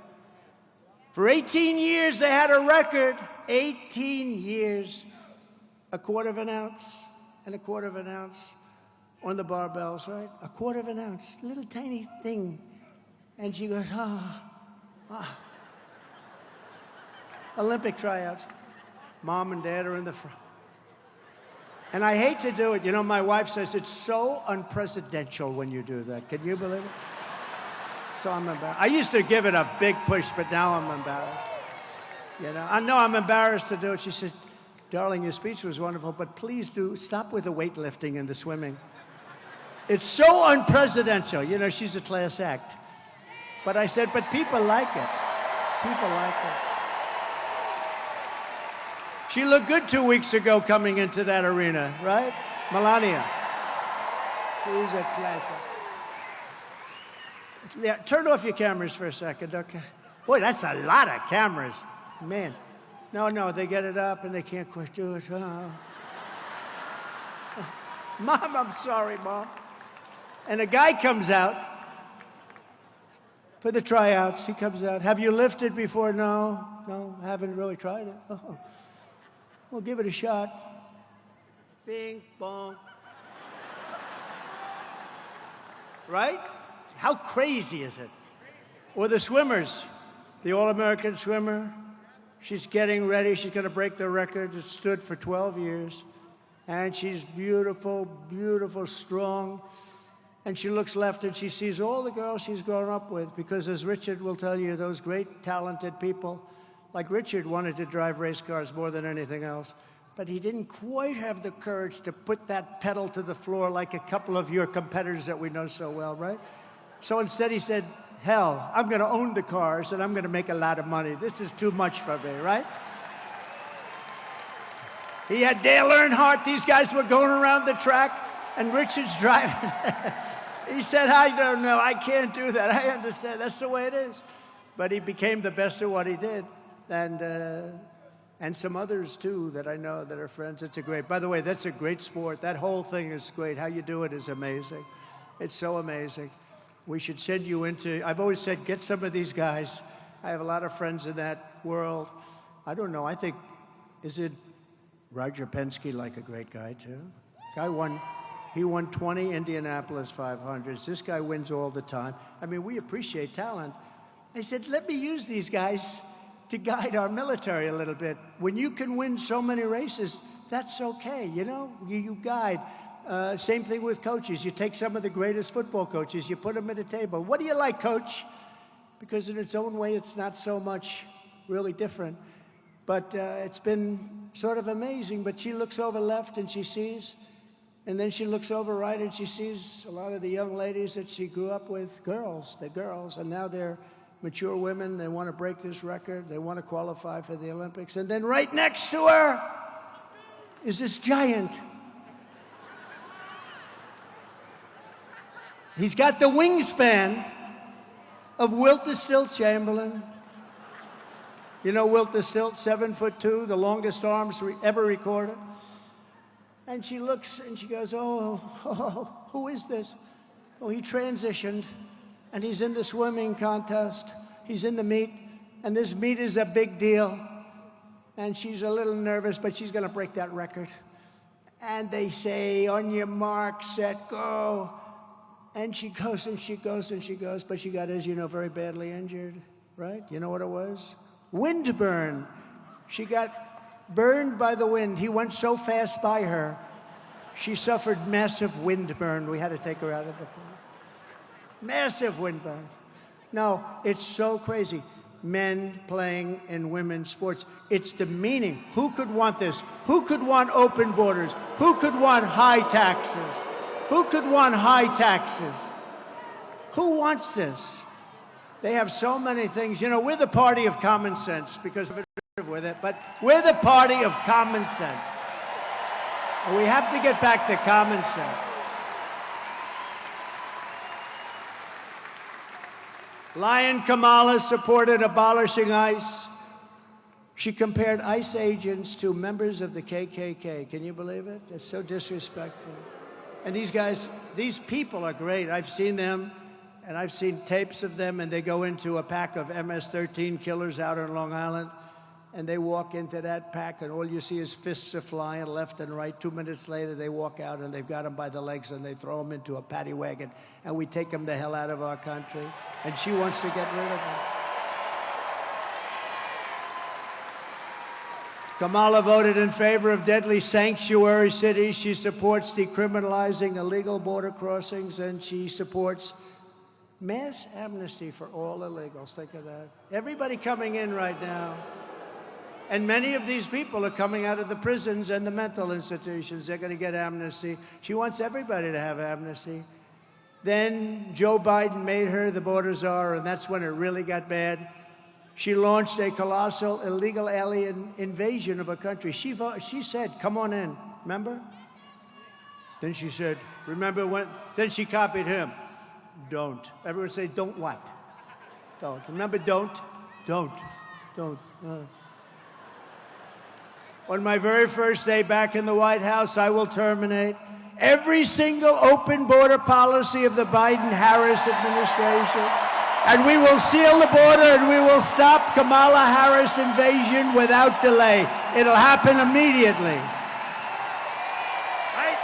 For 18 years, they had a record. 18 years. A quarter of an ounce and a quarter of an ounce on the barbells, right? A quarter of an ounce. Little tiny thing. And she goes, Olympic tryouts. Mom and Dad are in the front. And I hate to do it. You know, my wife says it's so unpresidential when you do that. Can you believe it? So I'm embarrassed. I used to give it a big push, but now I'm embarrassed. You know, I know I'm embarrassed to do it. She said, "Darling, your speech was wonderful, but please do stop with the weightlifting and the swimming. It's so unpresidential." You know, she's a class act. But I said, but people like it. People like it. She looked good 2 weeks ago coming into that arena, right? Melania. She's a classic. Yeah, turn off your cameras for a second, okay? Boy, that's a lot of cameras. Man. No, they get it up and they can't quite do it. Oh. Mom, I'm sorry, Mom. And a guy comes out for the tryouts. He comes out. "Have you lifted before?" No, I haven't really tried it. Oh. Well, give it a shot. Bing, bong. Right? How crazy is it? Or the swimmers, the All-American swimmer. She's getting ready. She's going to break the record. It stood for 12 years. And she's beautiful, beautiful, strong. And she looks left and she sees all the girls she's grown up with. Because as Richard will tell you, those great, talented people, like Richard wanted to drive race cars more than anything else, but he didn't quite have the courage to put that pedal to the floor like a couple of your competitors that we know so well, right? So instead he said, "Hell, I'm going to own the cars and I'm going to make a lot of money. This is too much for me," right? He had Dale Earnhardt. These guys were going around the track and Richard's driving. He said, "I don't know. I can't do that. I understand. That's the way it is." But he became the best at what he did. And some others, too, that I know that are friends. It's a great, by the way, that's a great sport. That whole thing is great. How you do it is amazing. It's so amazing. We should send you into, I've always said, get some of these guys. I have a lot of friends in that world. I don't know, I think, is it Roger Penske, like a great guy, too? He won 20 Indianapolis 500s. This guy wins all the time. I mean, we appreciate talent. I said, let me use these guys to guide our military a little bit. When you can win so many races, that's okay, you know? You guide. Same thing with coaches. You take some of the greatest football coaches, you put them at a table. "What do you like, coach?" Because in its own way, it's not so much really different. But it's been sort of amazing. But she looks over left and she sees, and then she looks over right and she sees a lot of the young ladies that she grew up with, girls, they're girls, and now they're mature women. They want to break this record. They want to qualify for the Olympics. And then right next to her is this giant. He's got the wingspan of Wilt the Stilt Chamberlain. You know Wilt the Stilt, 7'2", the longest arms ever recorded. And she looks and she goes, oh, who is this? Oh, he transitioned. and he's in the swimming contest. He's in the meet, and this meet is a big deal. And she's a little nervous, but she's going to break that record. And they say, on your mark, set, go. And she goes, and she goes, and she goes, but she got, as you know, very badly injured, right? You know what it was? Wind burn. She got burned by the wind. He went so fast by her, she suffered massive wind burn. We had to take her out of the pool. Massive wind burn. No, it's so crazy. Men playing in women's sports. It's demeaning. Who could want this? Who could want open borders? Who could want high taxes? Who could want high taxes? Who wants this? They have so many things. You know, we're the party of common sense because of it with it, but we're the party of common sense. And we have to get back to common sense. Lion Kamala supported abolishing ICE. She compared ICE agents to members of the KKK. Can you believe it? It's so disrespectful. And these guys, these people are great. I've seen them, and I've seen tapes of them, and they go into a pack of MS-13 killers out on Long Island, and they walk into that pack, and all you see is fists are flying left and right. 2 minutes later, they walk out, and they've got them by the legs, and they throw them into a paddy wagon, and we take them the hell out of our country. And she wants to get rid of them. Kamala voted in favor of deadly sanctuary cities. She supports decriminalizing illegal border crossings, and she supports mass amnesty for all illegals. Think of that. Everybody coming in right now. And many of these people are coming out of the prisons and the mental institutions. They're going to get amnesty. She wants everybody to have amnesty. Then Joe Biden made her the border czar, and that's when it really got bad. She launched a colossal illegal alien invasion of a country. She said, come on in, remember? Then she said, remember when? Then she copied him. Don't. Everyone say, don't what? Don't. Remember, don't? Don't. Don't. On my very first day back in the White House, I will terminate every single open border policy of the Biden-Harris administration. And we will seal the border and we will stop Kamala Harris invasion without delay. It'll happen immediately. Right?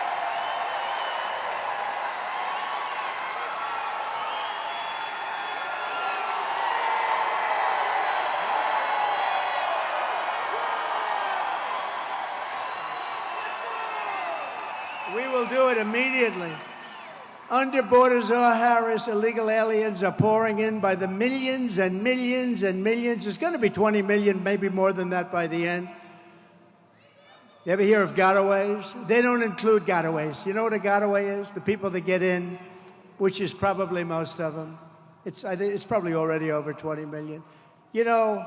We will do it immediately. Under border czar Harris, illegal aliens are pouring in by the millions and millions and millions. It's going to be 20 million, maybe more than that by the end. You ever hear of gotaways? They don't include gotaways. You know what a gotaway is? The people that get in, which is probably most of them. It's probably already over 20 million. You know,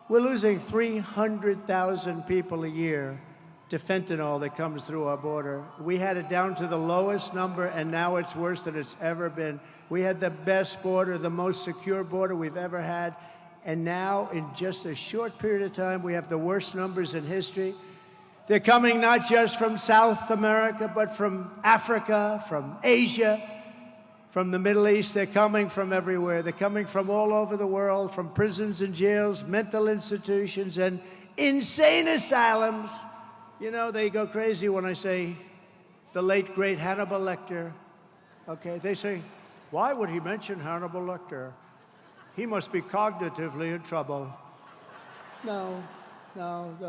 we're losing 300,000 people a year to fentanyl that comes through our border. We had it down to the lowest number, and now it's worse than it's ever been. We had the best border, the most secure border we've ever had, and now in just a short period of time, we have the worst numbers in history. They're coming not just from South America, but from Africa, from Asia, from the Middle East. They're coming from everywhere. They're coming from all over the world, from prisons and jails, mental institutions, and insane asylums. You know, they go crazy when I say the late, great Hannibal Lecter. Okay, they say, why would he mention Hannibal Lecter? He must be cognitively in trouble. No,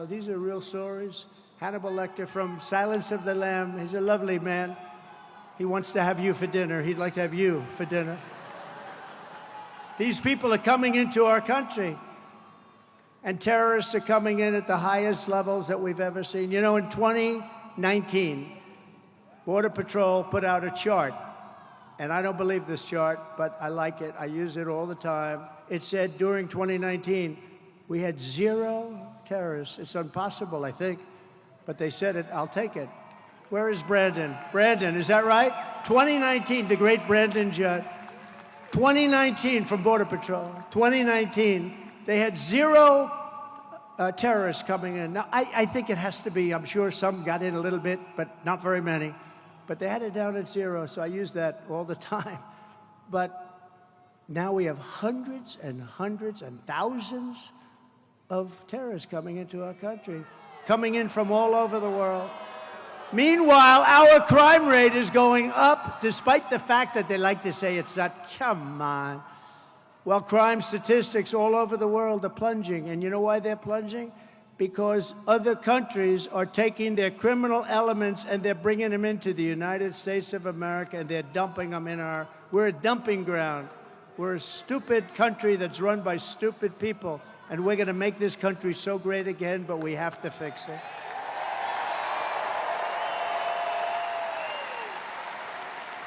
these are real stories. Hannibal Lecter from Silence of the Lamb. He's a lovely man. He wants to have you for dinner. He'd like to have you for dinner. These people are coming into our country. And terrorists are coming in at the highest levels that we've ever seen. You know, in 2019, Border Patrol put out a chart. And I don't believe this chart, but I like it. I use it all the time. It said during 2019, we had 0 terrorists. It's impossible, I think. But they said it. I'll take it. Where is Brandon? Brandon, is that right? 2019, the great Brandon Judd. 2019 from Border Patrol. 2019. They had 0 terrorists coming in. Now, I think it has to be, I'm sure some got in a little bit, but not very many. But they had it down at 0, so I use that all the time. But Now we have hundreds and hundreds and thousands of terrorists coming into our country, coming in from all over the world. Meanwhile, our crime rate is going up, despite the fact that they like to say it's not. Come on. Well, crime statistics all over the world are plunging. And you know why they're plunging? Because other countries are taking their criminal elements and they're bringing them into the United States of America, and they're dumping them in our... We're a dumping ground. We're a stupid country that's run by stupid people, and we're going to make this country so great again, but we have to fix it.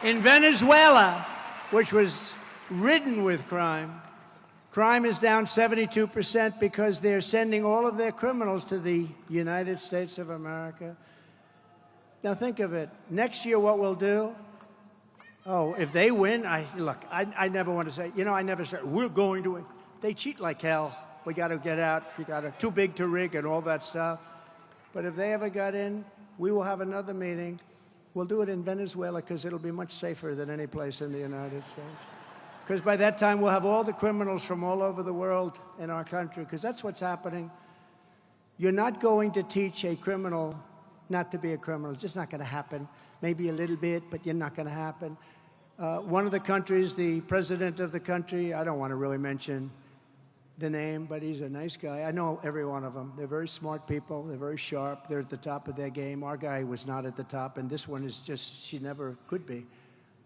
In Venezuela, which was ridden with crime, crime is down 72% because they're sending all of their criminals to the United States of America. Now think of it. Next year, what we'll do? Oh, if they win, I never want to say, I never say, we're going to win. They cheat like hell. We got to get out. We got to, too big to rig and all that stuff. But if they ever got in, we will have another meeting. We'll do it in Venezuela because it'll be much safer than any place in the United States. Because by that time, we'll have all the criminals from all over the world in our country, because that's what's happening. You're not going to teach a criminal not to be a criminal. It's just not going to happen. Maybe a little bit, but you're not going to happen. One of the countries, the president of the country, I don't want to really mention the name, but he's a nice guy. I know every one of them. They're very smart people. They're very sharp. They're at the top of their game. Our guy was not at the top, and this one is just, she never could be.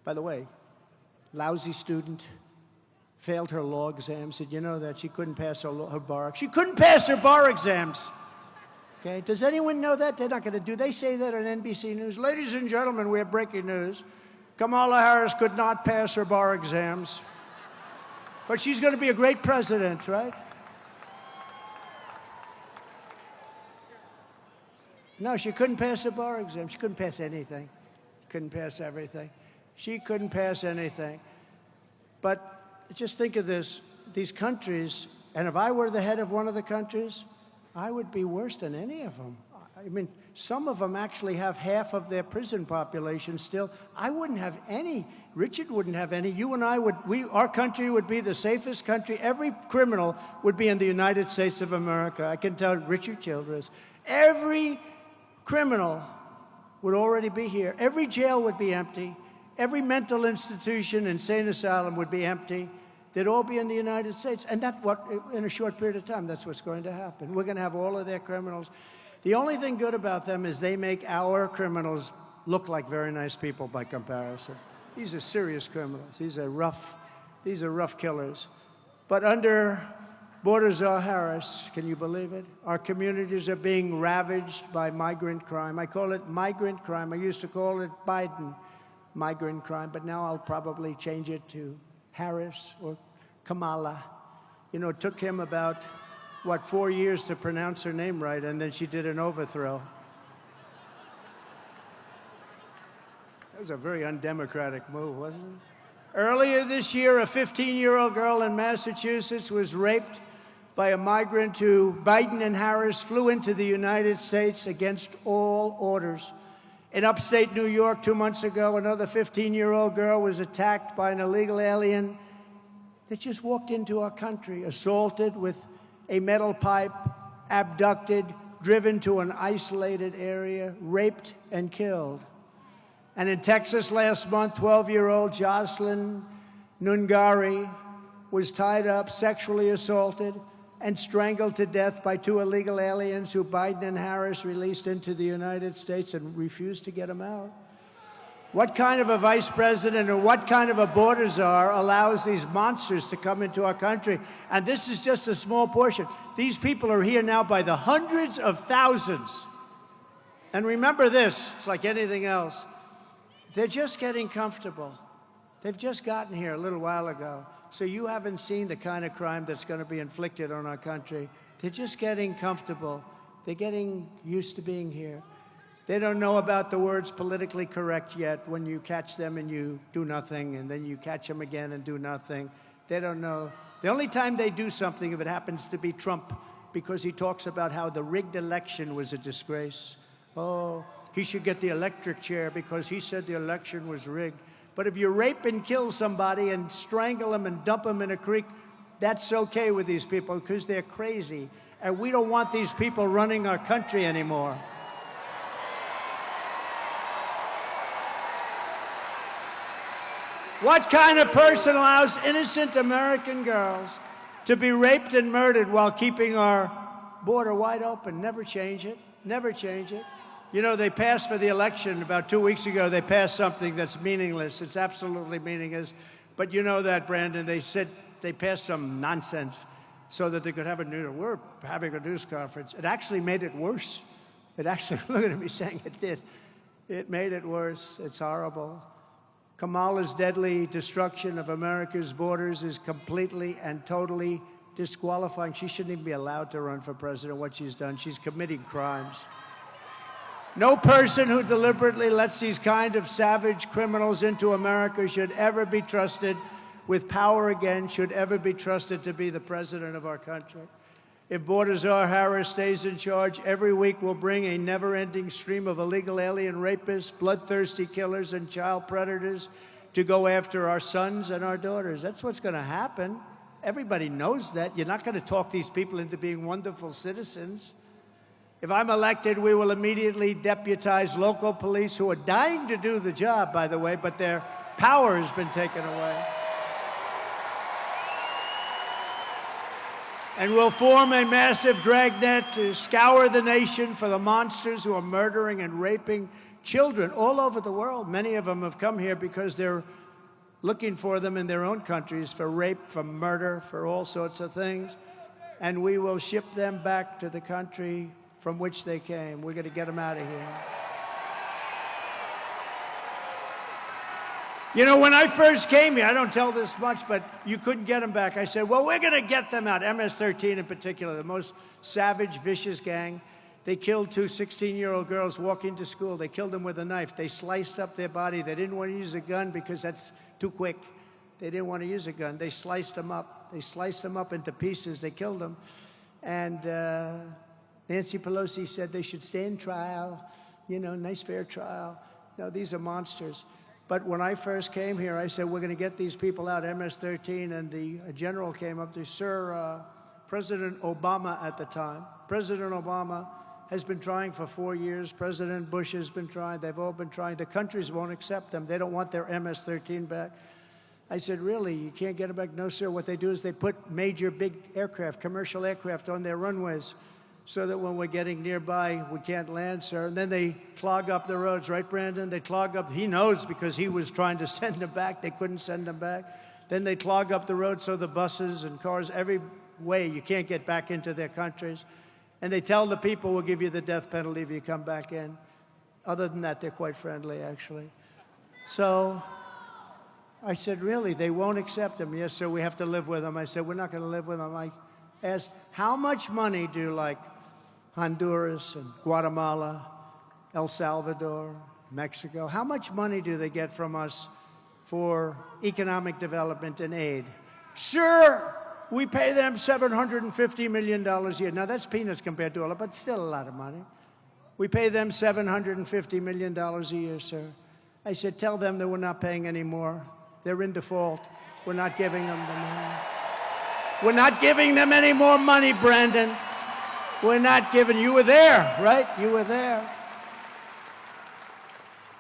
By the way, lousy student, failed her law exams. Did you know that? She couldn't pass her bar. She couldn't pass her bar exams. Okay, does anyone know that? They're not going to do. They say that on NBC News. Ladies and gentlemen, we have breaking news. Kamala Harris could not pass her bar exams. But she's going to be a great president, right? No, she couldn't pass the bar exam. She couldn't pass anything. She couldn't pass everything. She couldn't pass anything. But just think of this. These countries, and if I were the head of one of the countries, I would be worse than any of them. I mean, some of them actually have half of their prison population still. I wouldn't have any. Richard wouldn't have any. You and I would, our country would be the safest country. Every criminal would be in the United States of America. I can tell Richard Childress. Every criminal would already be here. Every jail would be empty. Every mental institution, insane asylum would be empty. They'd all be in the United States. And that's what, in a short period of time, that's what's going to happen. We're going to have all of their criminals. The only thing good about them is they make our criminals look like very nice people by comparison. These are serious criminals. These are rough killers. But under Border Czar Harris, can you believe it? Our communities are being ravaged by migrant crime. I call it migrant crime. I used to call it Biden migrant crime, but now I'll probably change it to Harris or Kamala. You know, it took him about, 4 years to pronounce her name right, and then she did an overthrow. That was a very undemocratic move, wasn't it? Earlier this year, a 15-year-old girl in Massachusetts was raped by a migrant who Biden and Harris flew into the United States against all orders. In upstate New York 2 months ago, another 15-year-old girl was attacked by an illegal alien that just walked into our country, assaulted with a metal pipe, abducted, driven to an isolated area, raped and killed. And in Texas last month, 12-year-old Jocelyn Nungari was tied up, sexually assaulted, and strangled to death by 2 illegal aliens who Biden and Harris released into the United States and refused to get them out. What kind of a vice president or what kind of a border czar allows these monsters to come into our country? And this is just a small portion. These people are here now by the hundreds of thousands. And remember this, it's like anything else. They're just getting comfortable. They've just gotten here a little while ago. So you haven't seen the kind of crime that's going to be inflicted on our country. They're just getting comfortable. They're getting used to being here. They don't know about the words politically correct yet when you catch them and you do nothing, and then you catch them again and do nothing. They don't know. The only time they do something, if it happens to be Trump, because he talks about how the rigged election was a disgrace. Oh, he should get the electric chair because he said the election was rigged. But if you rape and kill somebody and strangle them and dump them in a creek, that's okay with these people because they're crazy. And we don't want these people running our country anymore. What kind of person allows innocent American girls to be raped and murdered while keeping our border wide open? Never change it. Never change it. You know, they passed for the election about 2 weeks ago. They passed something that's meaningless. It's absolutely meaningless. But you know that, Brandon. They said they passed some nonsense so that they could have we're having a news conference. It actually made it worse. It actually, look at me saying it did. It made it worse. It's horrible. Kamala's deadly destruction of America's borders is completely and totally disqualifying. She shouldn't even be allowed to run for president, what she's done. She's committing crimes. No person who deliberately lets these kind of savage criminals into America should ever be trusted with power again, should ever be trusted to be the president of our country. If Baltazar Harris stays in charge, every week will bring a never-ending stream of illegal alien rapists, bloodthirsty killers, and child predators to go after our sons and our daughters. That's what's going to happen. Everybody knows that. You're not going to talk these people into being wonderful citizens. If I'm elected, we will immediately deputize local police who are dying to do the job, by the way, but their power has been taken away. And we'll form a massive dragnet to scour the nation for the monsters who are murdering and raping children all over the world. Many of them have come here because they're looking for them in their own countries for rape, for murder, for all sorts of things. And we will ship them back to the country from which they came. We're going to get them out of here. You know, when I first came here, I don't tell this much, but you couldn't get them back. I said, well, we're going to get them out. MS-13 in particular, the most savage, vicious gang. They killed two 16-year-old girls walking to school. They killed them with a knife. They sliced up their body. They didn't want to use a gun because that's too quick. They didn't want to use a gun. They sliced them up. They sliced them up into pieces. They killed them. And Nancy Pelosi said they should stand trial, you know, nice fair trial. No, these are monsters. But when I first came here, I said, we're going to get these people out, MS-13, and the general came up to, sir, President Obama at the time. President Obama has been trying for 4 years. President Bush has been trying. They've all been trying. The countries won't accept them. They don't want their MS-13 back. I said, really, you can't get them back? No, sir. What they do is they put major big aircraft, commercial aircraft, on their runways so that when we're getting nearby, we can't land, sir. And then they clog up the roads, right, Brandon? They clog up. He knows because he was trying to send them back. They couldn't send them back. Then they clog up the roads so the buses and cars, every way, you can't get back into their countries. And they tell the people, we'll give you the death penalty if you come back in. Other than that, they're quite friendly, actually. So I said, really, they won't accept them? Yes, sir, we have to live with them. I said, we're not going to live with them. I asked, how much money do, like, Honduras and Guatemala, El Salvador, Mexico, how much money do they get from us for economic development and aid? Sir, we pay them $750 million a year. Now, that's peanuts compared to all of it, but still a lot of money. We pay them $750 million a year, sir. I said, tell them that we're not paying any more. They're in default. We're not giving them the money. We're not giving them any more money, Brandon. We're not giving. You were there, right? You were there.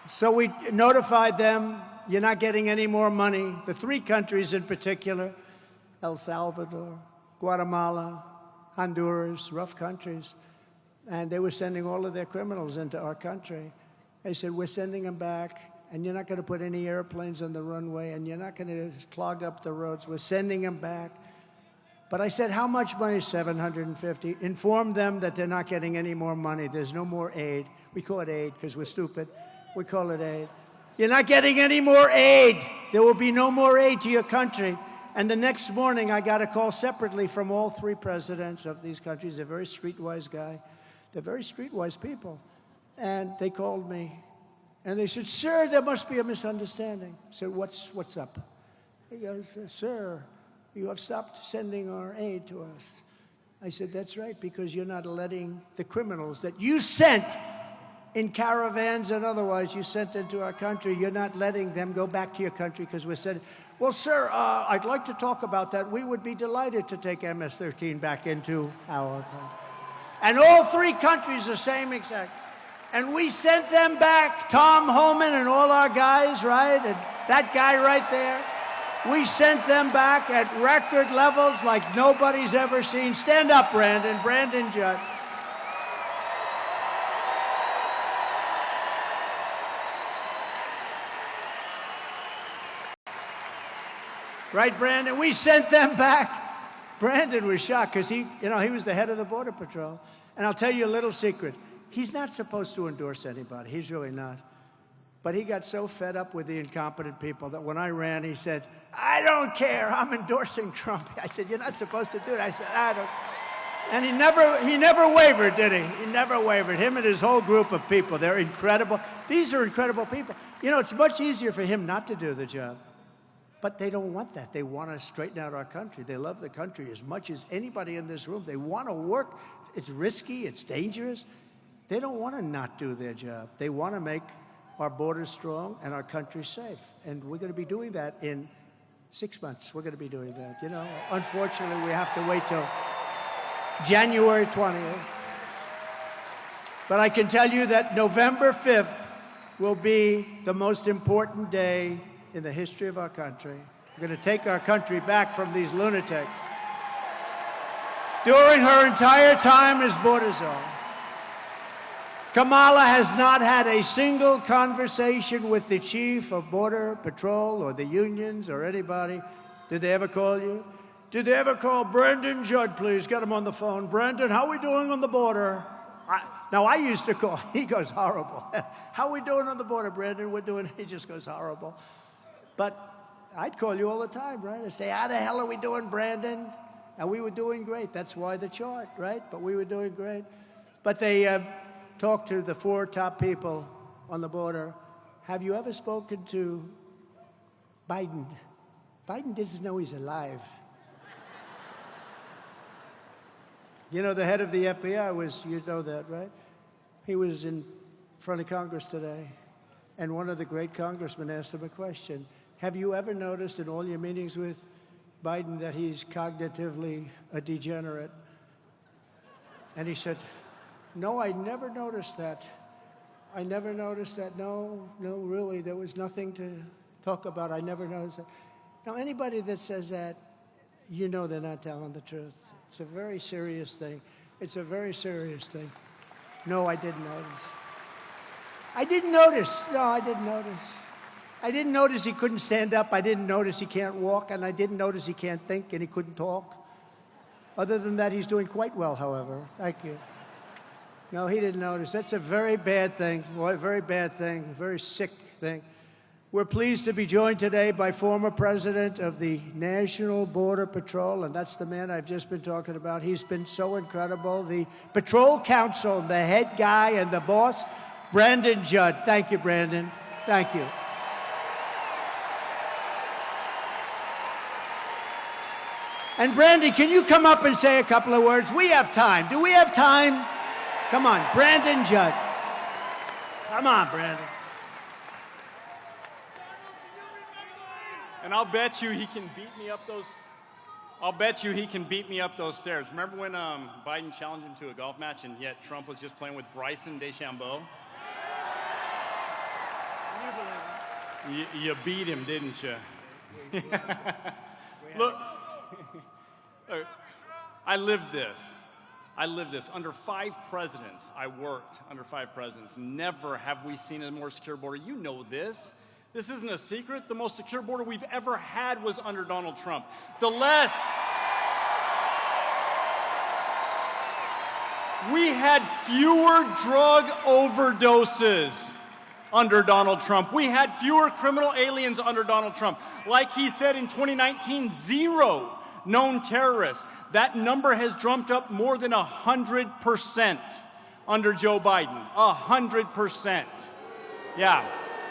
So we notified them, you're not getting any more money. The three countries in particular, El Salvador, Guatemala, Honduras, rough countries. And they were sending all of their criminals into our country. I said, we're sending them back, and you're not going to put any airplanes on the runway, and you're not going to clog up the roads. We're sending them back. But I said, how much money? $750. Inform them that they're not getting any more money. There's no more aid. We call it aid because we're stupid. We call it aid. You're not getting any more aid. There will be no more aid to your country. And the next morning, I got a call separately from all three presidents of these countries. They're very streetwise guy. They're very streetwise people. And they called me. And they said, sir, there must be a misunderstanding. I said, what's up? He goes, sir, you have stopped sending our aid to us. I said, that's right, because you're not letting the criminals that you sent in caravans and otherwise you sent into our country. You're not letting them go back to your country because we're sending. Well, sir, I'd like to talk about that. We would be delighted to take MS-13 back into our country. And all three countries the same exact. And we sent them back, Tom Homan and all our guys, right? And that guy right there. We sent them back at record levels like nobody's ever seen. Stand up, Brandon. Brandon Judd. Right, Brandon? We sent them back. Brandon was shocked because he was the head of the Border Patrol. And I'll tell you a little secret. He's not supposed to endorse anybody. He's really not. But he got so fed up with the incompetent people that when I ran, he said, I don't care. I'm endorsing Trump. I said, you're not supposed to do it. I said, I don't. And he never wavered, did he? He never wavered. Him and his whole group of people, they're incredible. These are incredible people. You know, it's much easier for him not to do the job. But they don't want that. They want to straighten out our country. They love the country as much as anybody in this room. They want to work. It's risky. It's dangerous. They don't want to not do their job. They want to make our borders strong and our country safe. And we're going to be doing that in 6 months. We're going to be doing that. You know, unfortunately, we have to wait till January 20th. But I can tell you that November 5th will be the most important day in the history of our country. We're going to take our country back from these lunatics. During her entire time as border czar, Kamala has not had a single conversation with the chief of Border Patrol or the unions or anybody. Did they ever call you? Did they ever call Brandon Judd, please? Get him on the phone. Brandon, how are we doing on the border? I used to call. He goes, horrible. How are we doing on the border, Brandon? We're doing, he just goes, horrible. But I'd call you all the time, right? I'd say, how the hell are we doing, Brandon? And we were doing great. That's why the chart, right? But we were doing great. But they talked to the 4 top people on the border. Have you ever spoken to Biden? Biden doesn't know he's alive. You know, the head of the FBI was, you know that, right? He was in front of Congress today, and one of the great congressmen asked him a question. Have you ever noticed in all your meetings with Biden that he's cognitively a degenerate? And he said, no, I never noticed that. I never noticed that. No, really, there was nothing to talk about. I never noticed that. Now, anybody that says that, you know they're not telling the truth. It's a very serious thing. It's a very serious thing. No, I didn't notice. I didn't notice. No, I didn't notice. I didn't notice he couldn't stand up. I didn't notice he can't walk. And I didn't notice he can't think and he couldn't talk. Other than that, he's doing quite well, however. Thank you. No, he didn't notice. That's a very bad thing. Boy, very bad thing. Very sick thing. We're pleased to be joined today by former president of the National Border Patrol, and that's the man I've just been talking about. He's been so incredible. The Patrol Council, the head guy and the boss, Brandon Judd. Thank you, Brandon. Thank you. And Brandon, can you come up and say a couple of words? We have time. Do we have time? Come on, Brandon Judd. Come on, Brandon. And I'll bet you he can beat me up those. I'll bet you he can beat me up those stairs. Remember when Biden challenged him to a golf match, and yet Trump was just playing with Bryson DeChambeau? You beat him, didn't you? Look, I lived this. Under 5 presidents, I worked under 5 presidents. Never have we seen a more secure border. You know this. This isn't a secret. The most secure border we've ever had was under Donald Trump. We had fewer drug overdoses under Donald Trump. We had fewer criminal aliens under Donald Trump. Like he said in 2019, 0 known terrorists. That number has jumped up more than 100% under Joe Biden. 100%.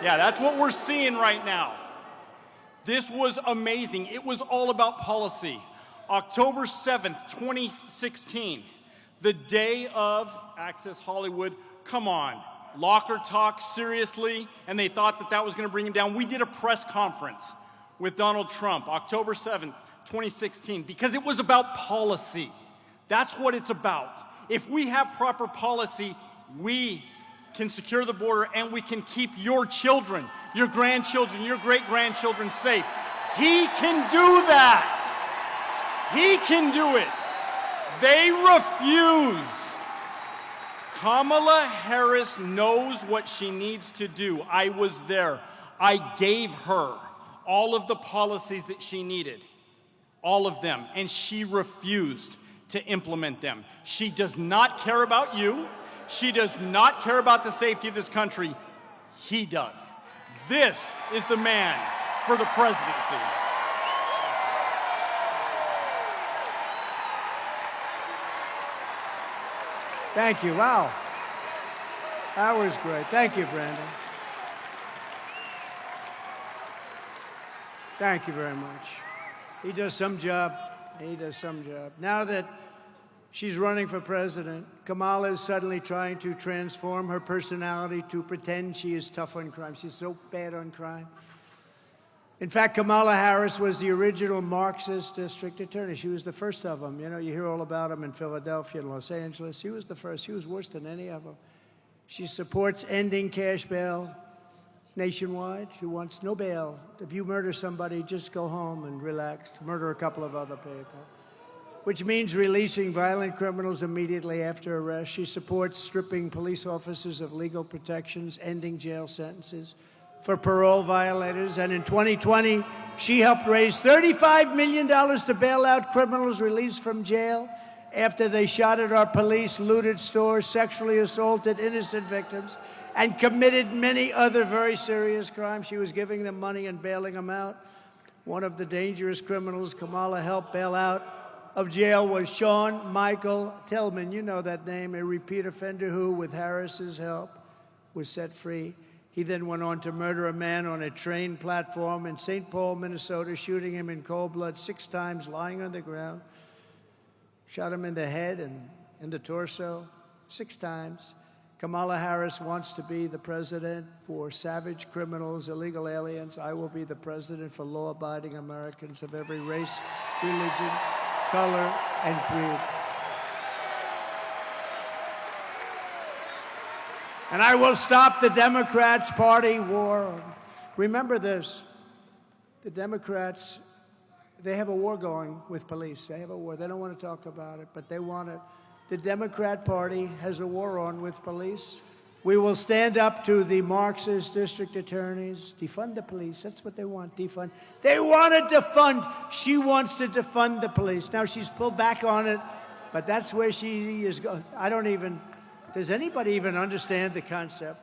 Yeah, that's what we're seeing right now. This was amazing. It was all about policy. October 7th, 2016, the day of Access Hollywood. Come on, locker talk seriously, and they thought that that was going to bring him down. We did a press conference with Donald Trump, October 7th, 2016, because it was about policy. That's what it's about. If we have proper policy, we can secure the border and we can keep your children, your grandchildren, your great-grandchildren safe. He can do that. He can do it. They refuse. Kamala Harris knows what she needs to do. I was there. I gave her all of the policies that she needed, all of them, and she refused to implement them. She does not care about you. She does not care about the safety of this country. He does. This is the man for the presidency. Thank you. Wow. That was great. Thank you, Brandon. Thank you very much. He does some job. He does some job. Now that she's running for president, Kamala is suddenly trying to transform her personality to pretend she is tough on crime. She's so bad on crime. In fact, Kamala Harris was the original Marxist district attorney. She was the first of them. You know, you hear all about them in Philadelphia and Los Angeles. She was the first. She was worse than any of them. She supports ending cash bail nationwide. She wants no bail. If you murder somebody, just go home and relax. Murder a couple of other people. Which means releasing violent criminals immediately after arrest. She supports stripping police officers of legal protections, ending jail sentences for parole violators. And in 2020, she helped raise $35 million to bail out criminals released from jail after they shot at our police, looted stores, sexually assaulted innocent victims, and committed many other very serious crimes. She was giving them money and bailing them out. One of the dangerous criminals Kamala helped bail out of jail was Sean Michael Tillman. You know that name, a repeat offender who, with Harris's help, was set free. He then went on to murder a man on a train platform in St. Paul, Minnesota, shooting him in cold blood 6 times, lying on the ground. Shot him in the head and in the torso 6 times. Kamala Harris wants to be the president for savage criminals, illegal aliens. I will be the president for law-abiding Americans of every race, religion, color, and creed. And I will stop the Democrats' party war. Remember this, the Democrats, they have a war going with police. They have a war. They don't want to talk about it, but they want it. The Democrat Party has a war on with police. We will stand up to the Marxist district attorneys. Defund the police. That's what they want, defund. They want to defund. She wants to defund the police. Now, she's pulled back on it, but that's where she is going. Does anybody even understand the concept?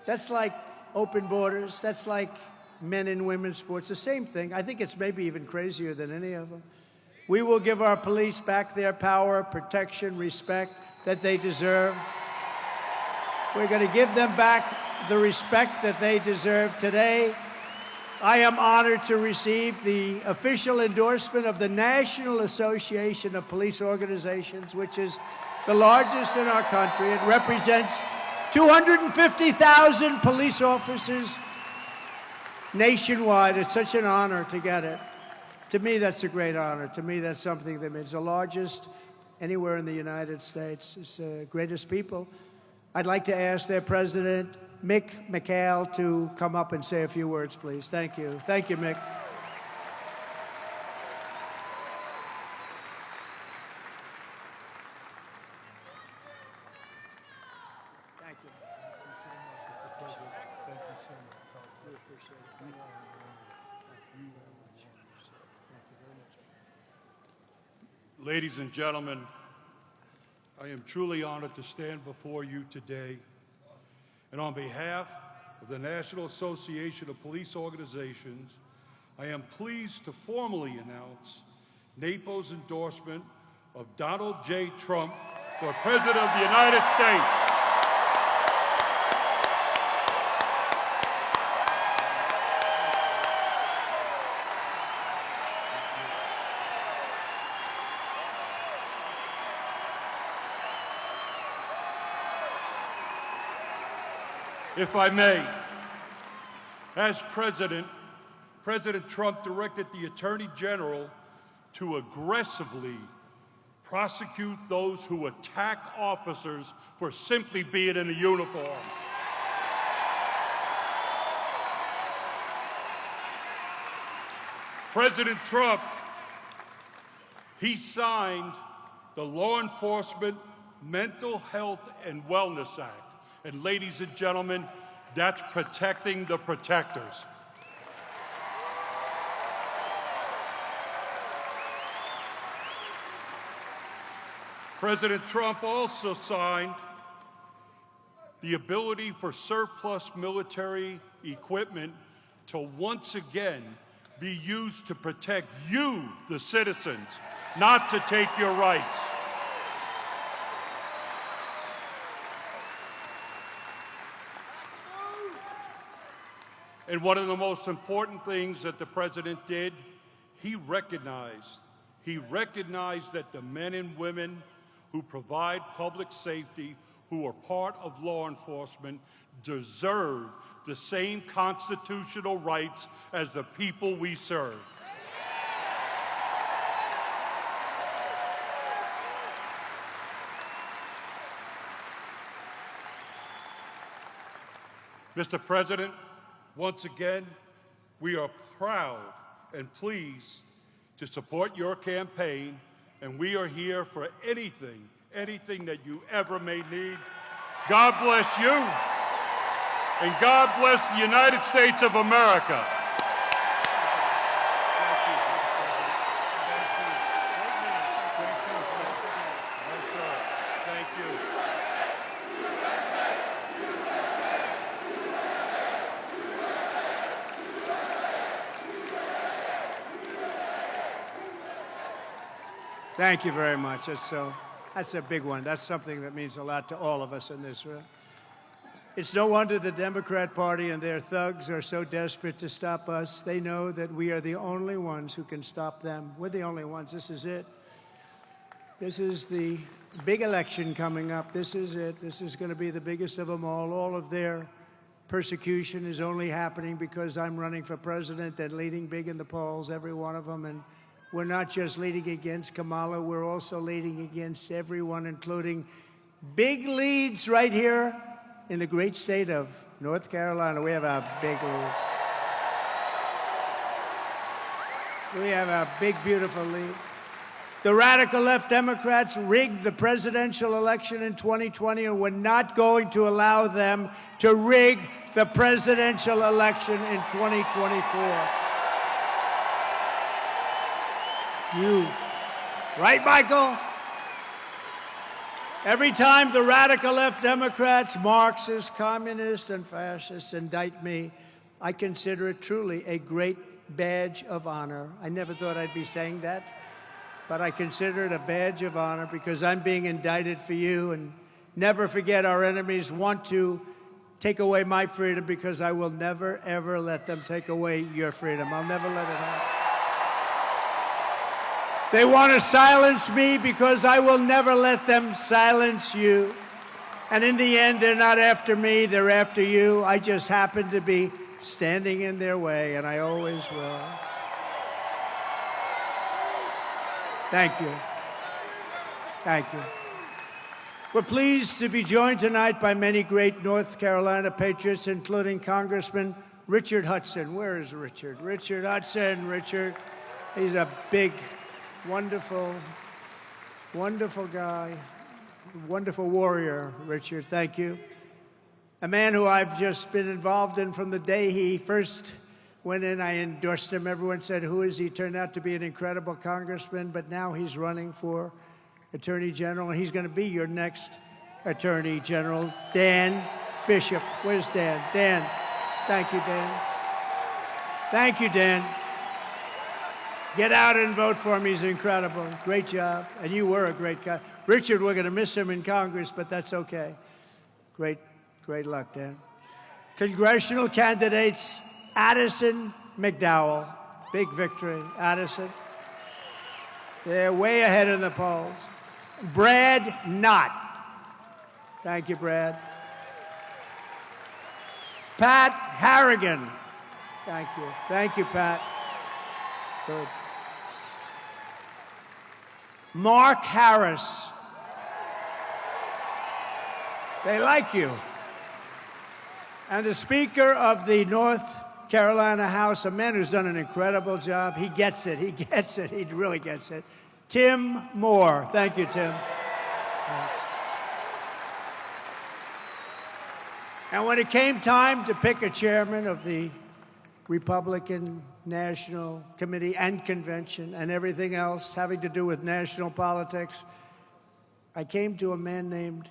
That's like open borders. That's like men and women's sports. The same thing. I think it's maybe even crazier than any of them. We will give our police back their power, protection, respect that they deserve. We're going to give them back the respect that they deserve. Today, I am honored to receive the official endorsement of the National Association of Police Organizations, which is the largest in our country. It represents 250,000 police officers nationwide. It's such an honor to get it. To me, that's a great honor. To me, that's something that means the largest anywhere in the United States. It's the greatest people. I'd like to ask their president, Mick McCall, to come up and say a few words, please. Thank you. Thank you, Mick. Thank you. Thank you so much. We appreciate it. Thank you very much. Thank you very much. Ladies and gentlemen, I am truly honored to stand before you today, and on behalf of the National Association of Police Organizations, I am pleased to formally announce NAPO's endorsement of Donald J. Trump for President of the United States. If I may, as President Trump directed the Attorney General to aggressively prosecute those who attack officers for simply being in a uniform. President Trump, he signed the Law Enforcement Mental Health and Wellness Act. And ladies and gentlemen, that's protecting the protectors. President Trump also signed the ability for surplus military equipment to once again be used to protect you, the citizens, not to take your rights. And one of the most important things that the president did, he recognized that the men and women who provide public safety, who are part of law enforcement, deserve the same constitutional rights as the people we serve. Mr. President, once again, we are proud and pleased to support your campaign, and we are here for anything that you ever may need. God bless you, and God bless the United States of America. Thank you. Thank you very much. That's a big one. That's something that means a lot to all of us in this room. It's no wonder the Democrat Party and their thugs are so desperate to stop us. They know that we are the only ones who can stop them. We're the only ones. This is it. This is the big election coming up. This is it. This is going to be the biggest of them all. All of their persecution is only happening because I'm running for president and leading big in the polls, every one of them. And we're not just leading against Kamala, we're also leading against everyone, including big leads right here in the great state of North Carolina. We have a big lead. We have a big, beautiful lead. The radical left Democrats rigged the presidential election in 2020, and we're not going to allow them to rig the presidential election in 2024. You. Right, Michael? Every time the radical left Democrats, Marxists, communists, and fascists indict me, I consider it truly a great badge of honor. I never thought I'd be saying that, but I consider it a badge of honor because I'm being indicted for you. And never forget, our enemies want to take away my freedom because I will never, ever let them take away your freedom. I'll never let it happen. They want to silence me because I will never let them silence you. And in the end, they're not after me, they're after you. I just happen to be standing in their way, and I always will. Thank you. Thank you. We're pleased to be joined tonight by many great North Carolina patriots, including Congressman Richard Hudson. Where is Richard? Richard Hudson. Richard, he's a big, wonderful, wonderful guy, wonderful warrior, Richard. Thank you. A man who I've just been involved in from the day he first went in. I endorsed him. Everyone said, who is he? Turned out to be an incredible congressman, but now he's running for Attorney General, and he's going to be your next Attorney General, Dan Bishop. Where's Dan? Dan. Thank you, Dan. Thank you, Dan. Get out and vote for him. He's incredible. Great job. And you were a great guy. Richard, we're going to miss him in Congress, but that's okay. Great luck, Dan. Congressional candidates, Addison McDowell. Big victory, Addison. They're way ahead in the polls. Brad Knott. Thank you, Brad. Pat Harrigan. Thank you. Thank you, Pat. Good. Mark Harris. They like you. And the Speaker of the North Carolina House, a man who's done an incredible job. He gets it. He gets it. He really gets it. Tim Moore. Thank you, Tim. And when it came time to pick a chairman of the Republican National Committee and Convention and everything else having to do with national politics, I came to a man named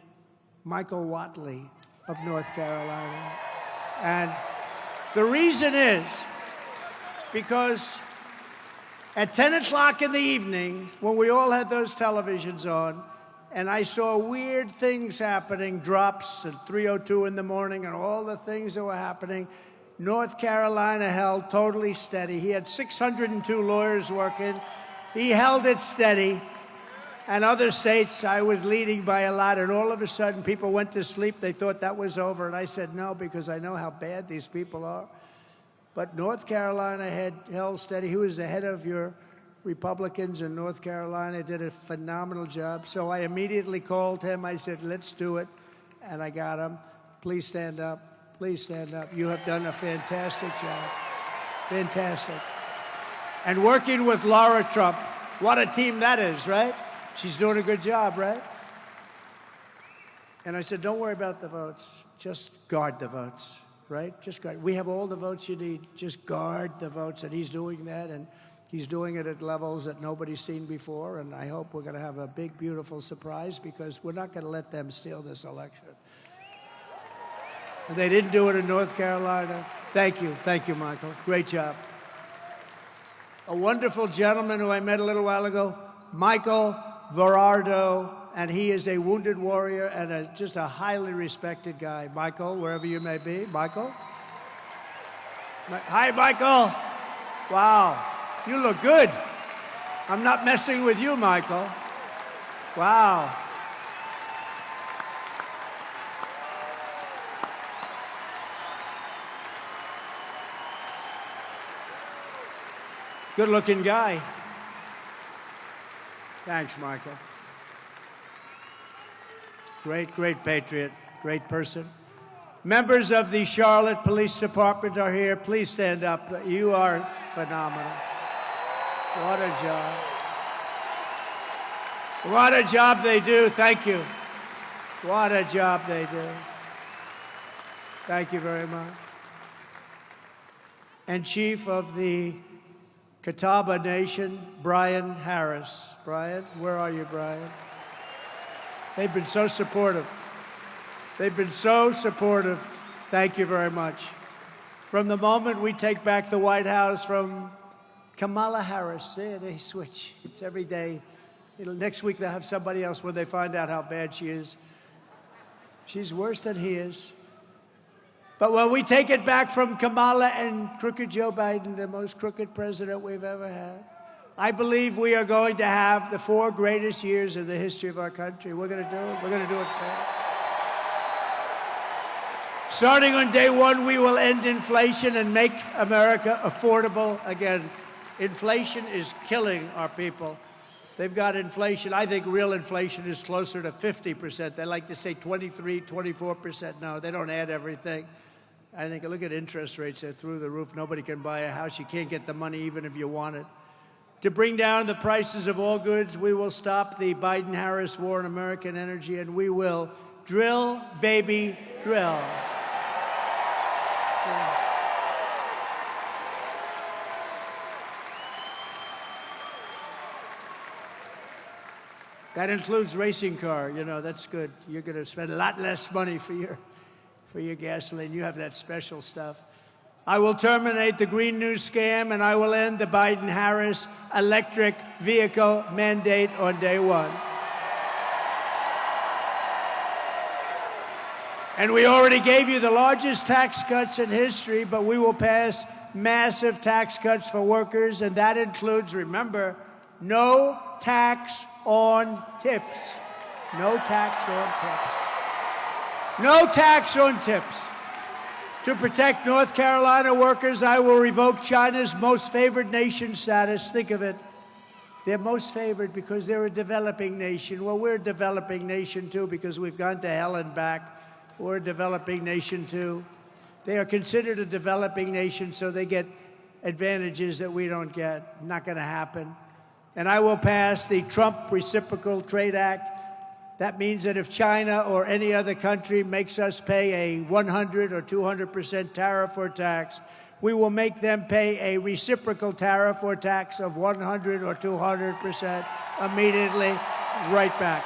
Michael Whatley of North Carolina. And the reason is because at 10 o'clock in the evening, when we all had those televisions on, and I saw weird things happening, drops at 3:02 in the morning, and all the things that were happening, North Carolina held totally steady. He had 602 lawyers working. He held it steady. And other states, I was leading by a lot, and all of a sudden, people went to sleep. They thought that was over, and I said no, because I know how bad these people are. But North Carolina had held steady. He was the head of your Republicans in North Carolina, did a phenomenal job. So I immediately called him. I said, let's do it. And I got him. Please stand up. Please stand up. You have done a fantastic job. Fantastic. And working with Laura Trump, what a team that is, right? She's doing a good job, right? And I said, don't worry about the votes. Just guard the votes, right? Just guard. We have all the votes you need. Just guard the votes. And he's doing that. And he's doing it at levels that nobody's seen before, and I hope we're going to have a big, beautiful surprise, because we're not going to let them steal this election. And they didn't do it in North Carolina. Thank you. Thank you, Michael. Great job. A wonderful gentleman who I met a little while ago, Michael Verardo, and he is a wounded warrior and just a highly respected guy. Michael, wherever you may be. Michael? Hi, Michael. Wow. You look good. I'm not messing with you, Michael. Wow. Good-looking guy. Thanks, Michael. Great, great patriot, great person. Members of the Charlotte Police Department are here. Please stand up. You are phenomenal. What a job. What a job they do. Thank you. What a job they do. Thank you very much. And Chief of the Catawba Nation, Brian Harris. Brian, where are you, Brian? They've been so supportive. They've been so supportive. Thank you very much. From the moment we take back the White House from Kamala Harris, they switch. It's every day. Next week they'll have somebody else when they find out how bad she is. She's worse than he is. But when we take it back from Kamala and crooked Joe Biden, the most crooked president we've ever had, I believe we are going to have the 4 greatest years in the history of our country. We're going to do it. We're going to do it fair. Starting on day 1, we will end inflation and make America affordable again. Inflation is killing our people. They've got inflation. I think real inflation is closer to 50%. They like to say 23, 24%. No, they don't add everything. I think, look at interest rates. They're through the roof. Nobody can buy a house. You can't get the money even if you want it. To bring down the prices of all goods, we will stop the Biden-Harris war on American energy, and we will drill, baby, drill. That includes racing car. You know, that's good. You're going to spend a lot less money for your gasoline. You have that special stuff. I will terminate the Green New Scam, and I will end the Biden-Harris electric vehicle mandate on day 1. And we already gave you the largest tax cuts in history, but we will pass massive tax cuts for workers, and that includes, remember, no tax on tips. No tax on tips. No tax on tips. To protect North Carolina workers, I will revoke China's most favored nation status. Think of it. They're most favored because they're a developing nation. Well, we're a developing nation, too, because we've gone to hell and back. We're a developing nation, too. They are considered a developing nation, so they get advantages that we don't get. Not going to happen. And I will pass the Trump Reciprocal Trade Act. That means that if China or any other country makes us pay a 100 or 200% tariff or tax, we will make them pay a reciprocal tariff or tax of 100 or 200% immediately, right back.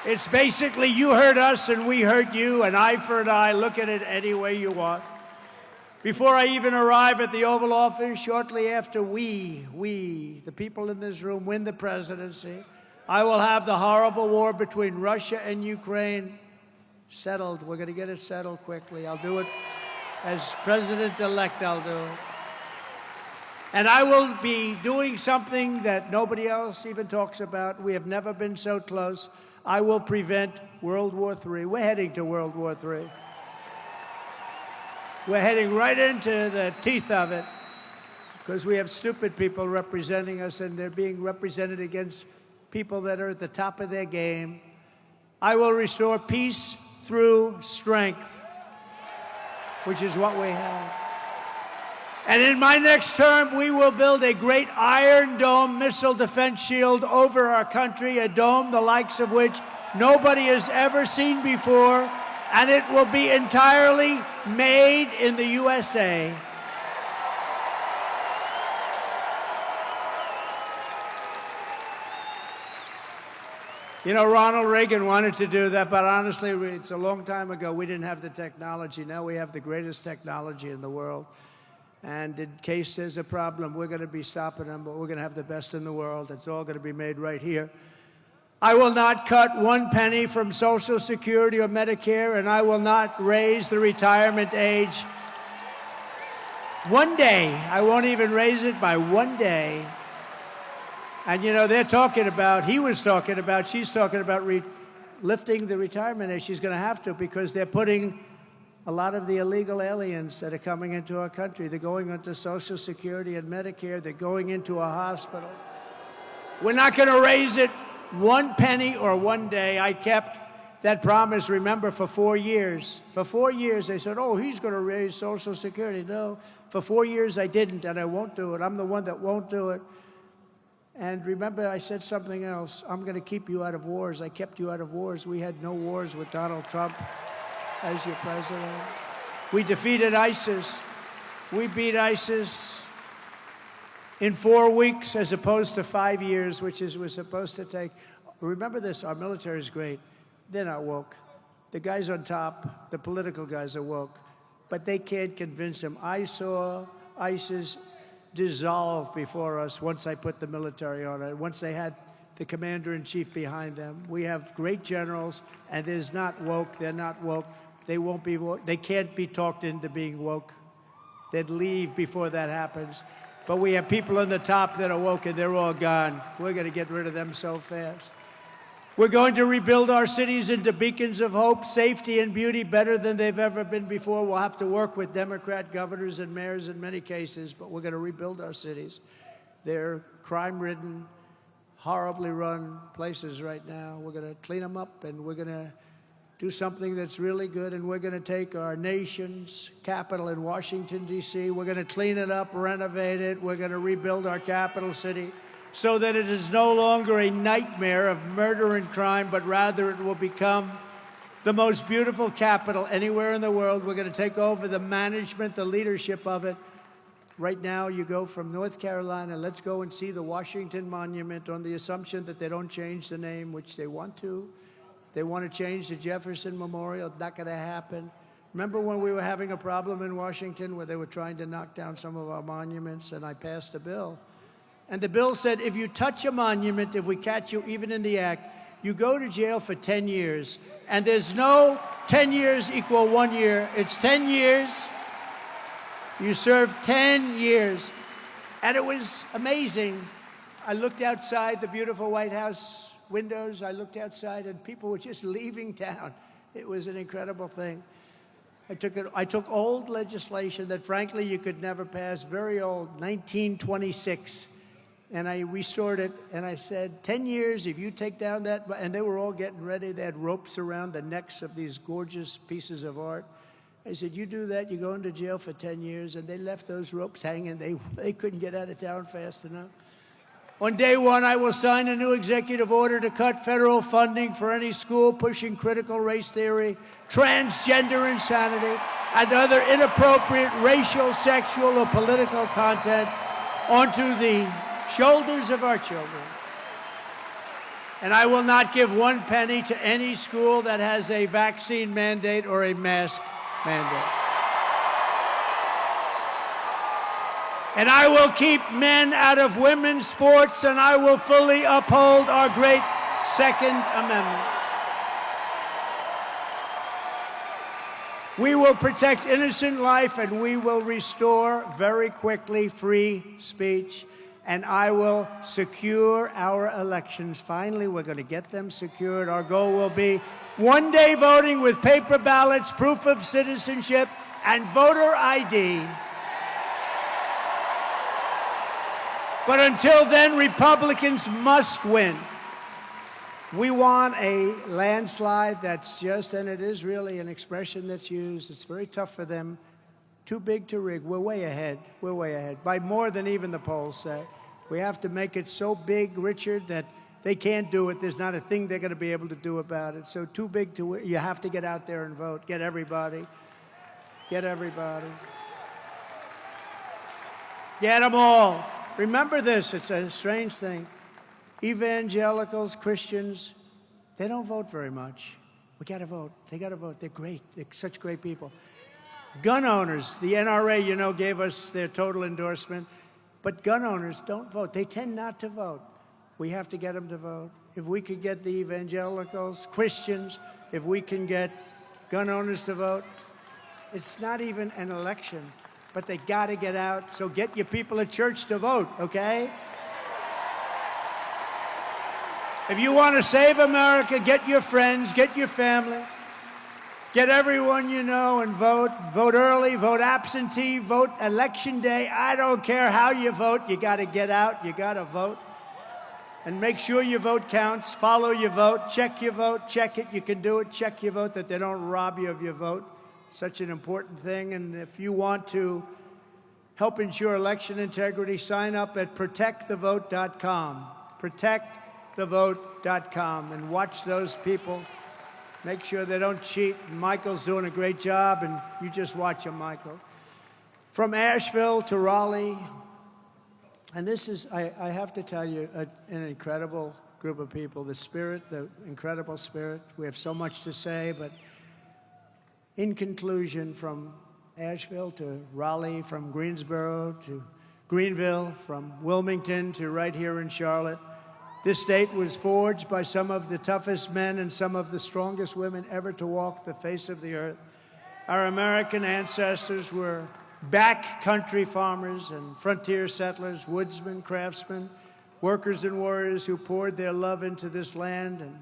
It's basically you hurt us and we hurt you, an eye for an eye. Look at it any way you want. Before I even arrive at the Oval Office, shortly after we, the people in this room, win the presidency, I will have the horrible war between Russia and Ukraine settled. We're going to get it settled quickly. I'll do it as president-elect, I'll do it. And I will be doing something that nobody else even talks about. We have never been so close. I will prevent World War III. We're heading to World War III. We're heading right into the teeth of it because we have stupid people representing us, and they're being represented against people that are at the top of their game. I will restore peace through strength, which is what we have. And in my next term, we will build a great Iron Dome missile defense shield over our country, a dome the likes of which nobody has ever seen before, and it will be entirely made in the USA. You know, Ronald Reagan wanted to do that, but honestly, it's a long time ago. We didn't have the technology. Now we have the greatest technology in the world. And in case there's a problem, we're going to be stopping them, but we're going to have the best in the world. It's all going to be made right here. I will not cut one penny from Social Security or Medicare, and I will not raise the retirement age. One day, I won't even raise it by one day. And, you know, they're talking about, she's talking about lifting the retirement age. She's going to have to, because they're putting a lot of the illegal aliens that are coming into our country. They're going into Social Security and Medicare. They're going into a hospital. We're not going to raise it one penny or one day. I kept that promise, remember, for 4 years. For 4 years, they said, oh, he's going to raise Social Security. No, for 4 years, I didn't, and I won't do it. I'm the one that won't do it. And remember, I said something else. I'm going to keep you out of wars. I kept you out of wars. We had no wars with Donald Trump as your president. We defeated ISIS. We beat ISIS in 4 weeks as opposed to 5 years, which was supposed to take. Remember this, our military is great. They're not woke. The guys on top, the political guys, are woke. But they can't convince them. I saw ISIS dissolve before us once I put the military on it, once they had the commander-in-chief behind them. We have great generals, and there's not woke. They're not woke. They won't be woke. They can't be talked into being woke. They'd leave before that happens. But we have people on the top that are woke, and they're all gone. We're going to get rid of them so fast. We're going to rebuild our cities into beacons of hope, safety, and beauty better than they've ever been before. We'll have to work with Democrat governors and mayors in many cases, but we're going to rebuild our cities. They're crime-ridden, horribly run places right now. We're going to clean them up, and we're going to do something that's really good, and we're going to take our nation's capital in Washington, D.C. We're going to clean it up, renovate it. We're going to rebuild our capital city so that it is no longer a nightmare of murder and crime, but rather it will become the most beautiful capital anywhere in the world. We're going to take over the management, the leadership of it. Right now, you go from North Carolina, let's go and see the Washington Monument on the assumption that they don't change the name, which they want to. They want to change the Jefferson Memorial. Not going to happen. Remember when we were having a problem in Washington where they were trying to knock down some of our monuments, and I passed a bill. And the bill said, if you touch a monument, if we catch you even in the act, you go to jail for 10 years. And there's no 10 years equal 1 year. It's 10 years. You serve 10 years. And it was amazing. I looked outside the beautiful White House windows. I looked outside, and people were just leaving town. It was an incredible thing. I took old legislation that, frankly, you could never pass, very old, 1926, and I restored it, and I said, 10 years, if you take down that, and they were all getting ready. They had ropes around the necks of these gorgeous pieces of art. I said, you do that, you go into jail for 10 years, and they left those ropes hanging. They couldn't get out of town fast enough. On day one, I will sign a new executive order to cut federal funding for any school pushing critical race theory, transgender insanity, and other inappropriate racial, sexual, or political content onto the shoulders of our children. And I will not give one penny to any school that has a vaccine mandate or a mask mandate. And I will keep men out of women's sports, and I will fully uphold our great Second Amendment. We will protect innocent life, and we will restore very quickly free speech, and I will secure our elections. Finally, we're going to get them secured. Our goal will be one-day voting with paper ballots, proof of citizenship, and voter ID. But until then, Republicans must win. We want a landslide that's just, and it is really an expression that's used. It's very tough for them. Too big to rig. We're way ahead. We're way ahead, by more than even the polls say. We have to make it so big, Richard, that they can't do it. There's not a thing they're going to be able to do about it. So too big to win. You have to get out there and vote. Get everybody. Get everybody. Get them all. Remember this, it's a strange thing. Evangelicals, Christians, they don't vote very much. We got to vote. They got to vote. They're great. They're such great people. Gun owners, the NRA, you know, gave us their total endorsement. But gun owners don't vote. They tend not to vote. We have to get them to vote. If we could get the evangelicals, Christians, if we can get gun owners to vote, it's not even an election. But they got to get out, so get your people at church to vote, okay? If you want to save America, get your friends, get your family, get everyone you know and vote. Vote early, vote absentee, vote election day. I don't care how you vote. You got to get out. You got to vote. And make sure your vote counts. Follow your vote. Check your vote. Check it. You can do it. Check your vote, that they don't rob you of your vote. Such an important thing. And if you want to help ensure election integrity, sign up at protectthevote.com. Protectthevote.com, and watch those people. Make sure they don't cheat. And Michael's doing a great job, and you just watch him, Michael. From Asheville to Raleigh, and this is, I have to tell you, an incredible group of people. The spirit, the incredible spirit. We have so much to say, but in conclusion, from Asheville to Raleigh, from Greensboro to Greenville, from Wilmington to right here in Charlotte, this state was forged by some of the toughest men and some of the strongest women ever to walk the face of the earth. Our American ancestors were backcountry farmers and frontier settlers, woodsmen, craftsmen, workers and warriors who poured their love into this land, and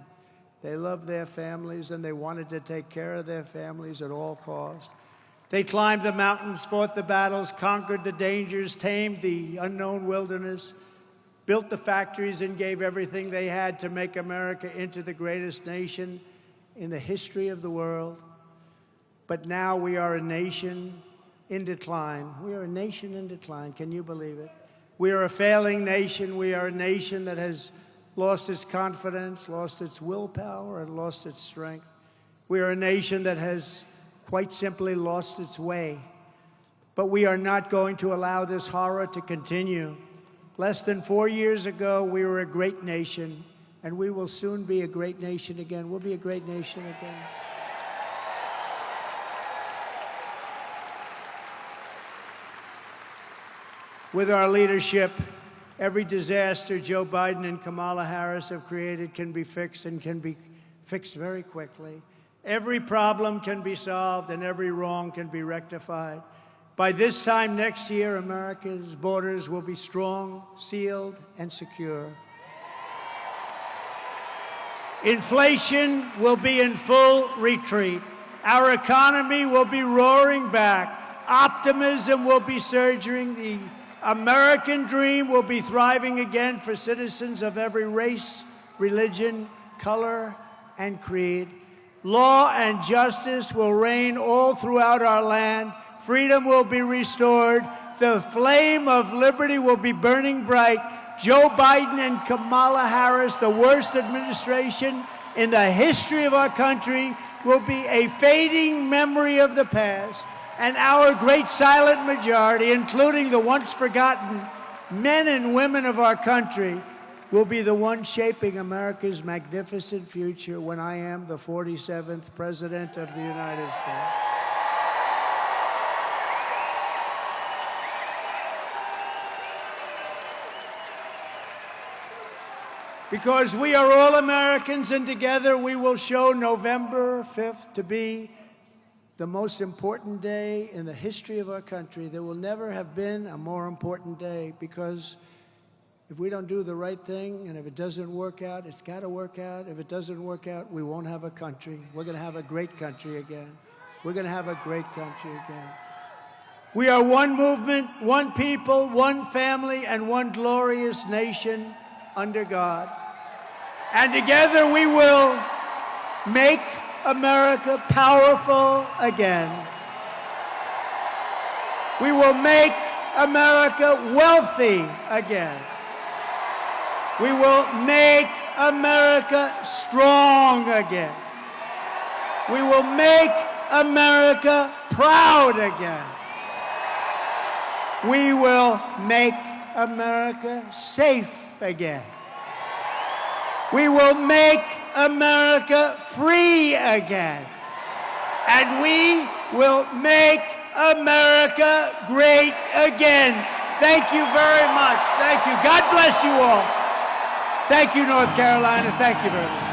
they loved their families, and they wanted to take care of their families at all costs. They climbed the mountains, fought the battles, conquered the dangers, tamed the unknown wilderness, built the factories, and gave everything they had to make America into the greatest nation in the history of the world. But now we are a nation in decline. We are a nation in decline. Can you believe it? We are a failing nation. We are a nation that has lost its confidence, lost its willpower, and lost its strength. We are a nation that has quite simply lost its way. But we are not going to allow this horror to continue. Less than 4 years ago, we were a great nation, and we will soon be a great nation again. We'll be a great nation again. With our leadership, every disaster Joe Biden and Kamala Harris have created can be fixed, and can be fixed very quickly. Every problem can be solved, and every wrong can be rectified. By this time next year, America's borders will be strong, sealed, and secure. Inflation will be in full retreat. Our economy will be roaring back. Optimism will be surging. The American dream will be thriving again for citizens of every race, religion, color, and creed. Law and justice will reign all throughout our land. Freedom will be restored. The flame of liberty will be burning bright. Joe Biden and Kamala Harris, the worst administration in the history of our country, will be a fading memory of the past. And our great silent majority, including the once forgotten men and women of our country, will be the one shaping America's magnificent future when I am the 47th President of the United States. Because we are all Americans, and together we will show November 5th to be the most important day in the history of our country. There will never have been a more important day, because if we don't do the right thing, and if it doesn't work out, it's got to work out. If it doesn't work out, we won't have a country. We're going to have a great country again. We're going to have a great country again. We are one movement, one people, one family, and one glorious nation under God. And together we will make America powerful again. We will make America wealthy again. We will make America strong again. We will make America proud again. We will make America safe again. We will make America free again. And we will make America great again. Thank you very much. Thank you. God bless you all. Thank you, North Carolina. Thank you very much.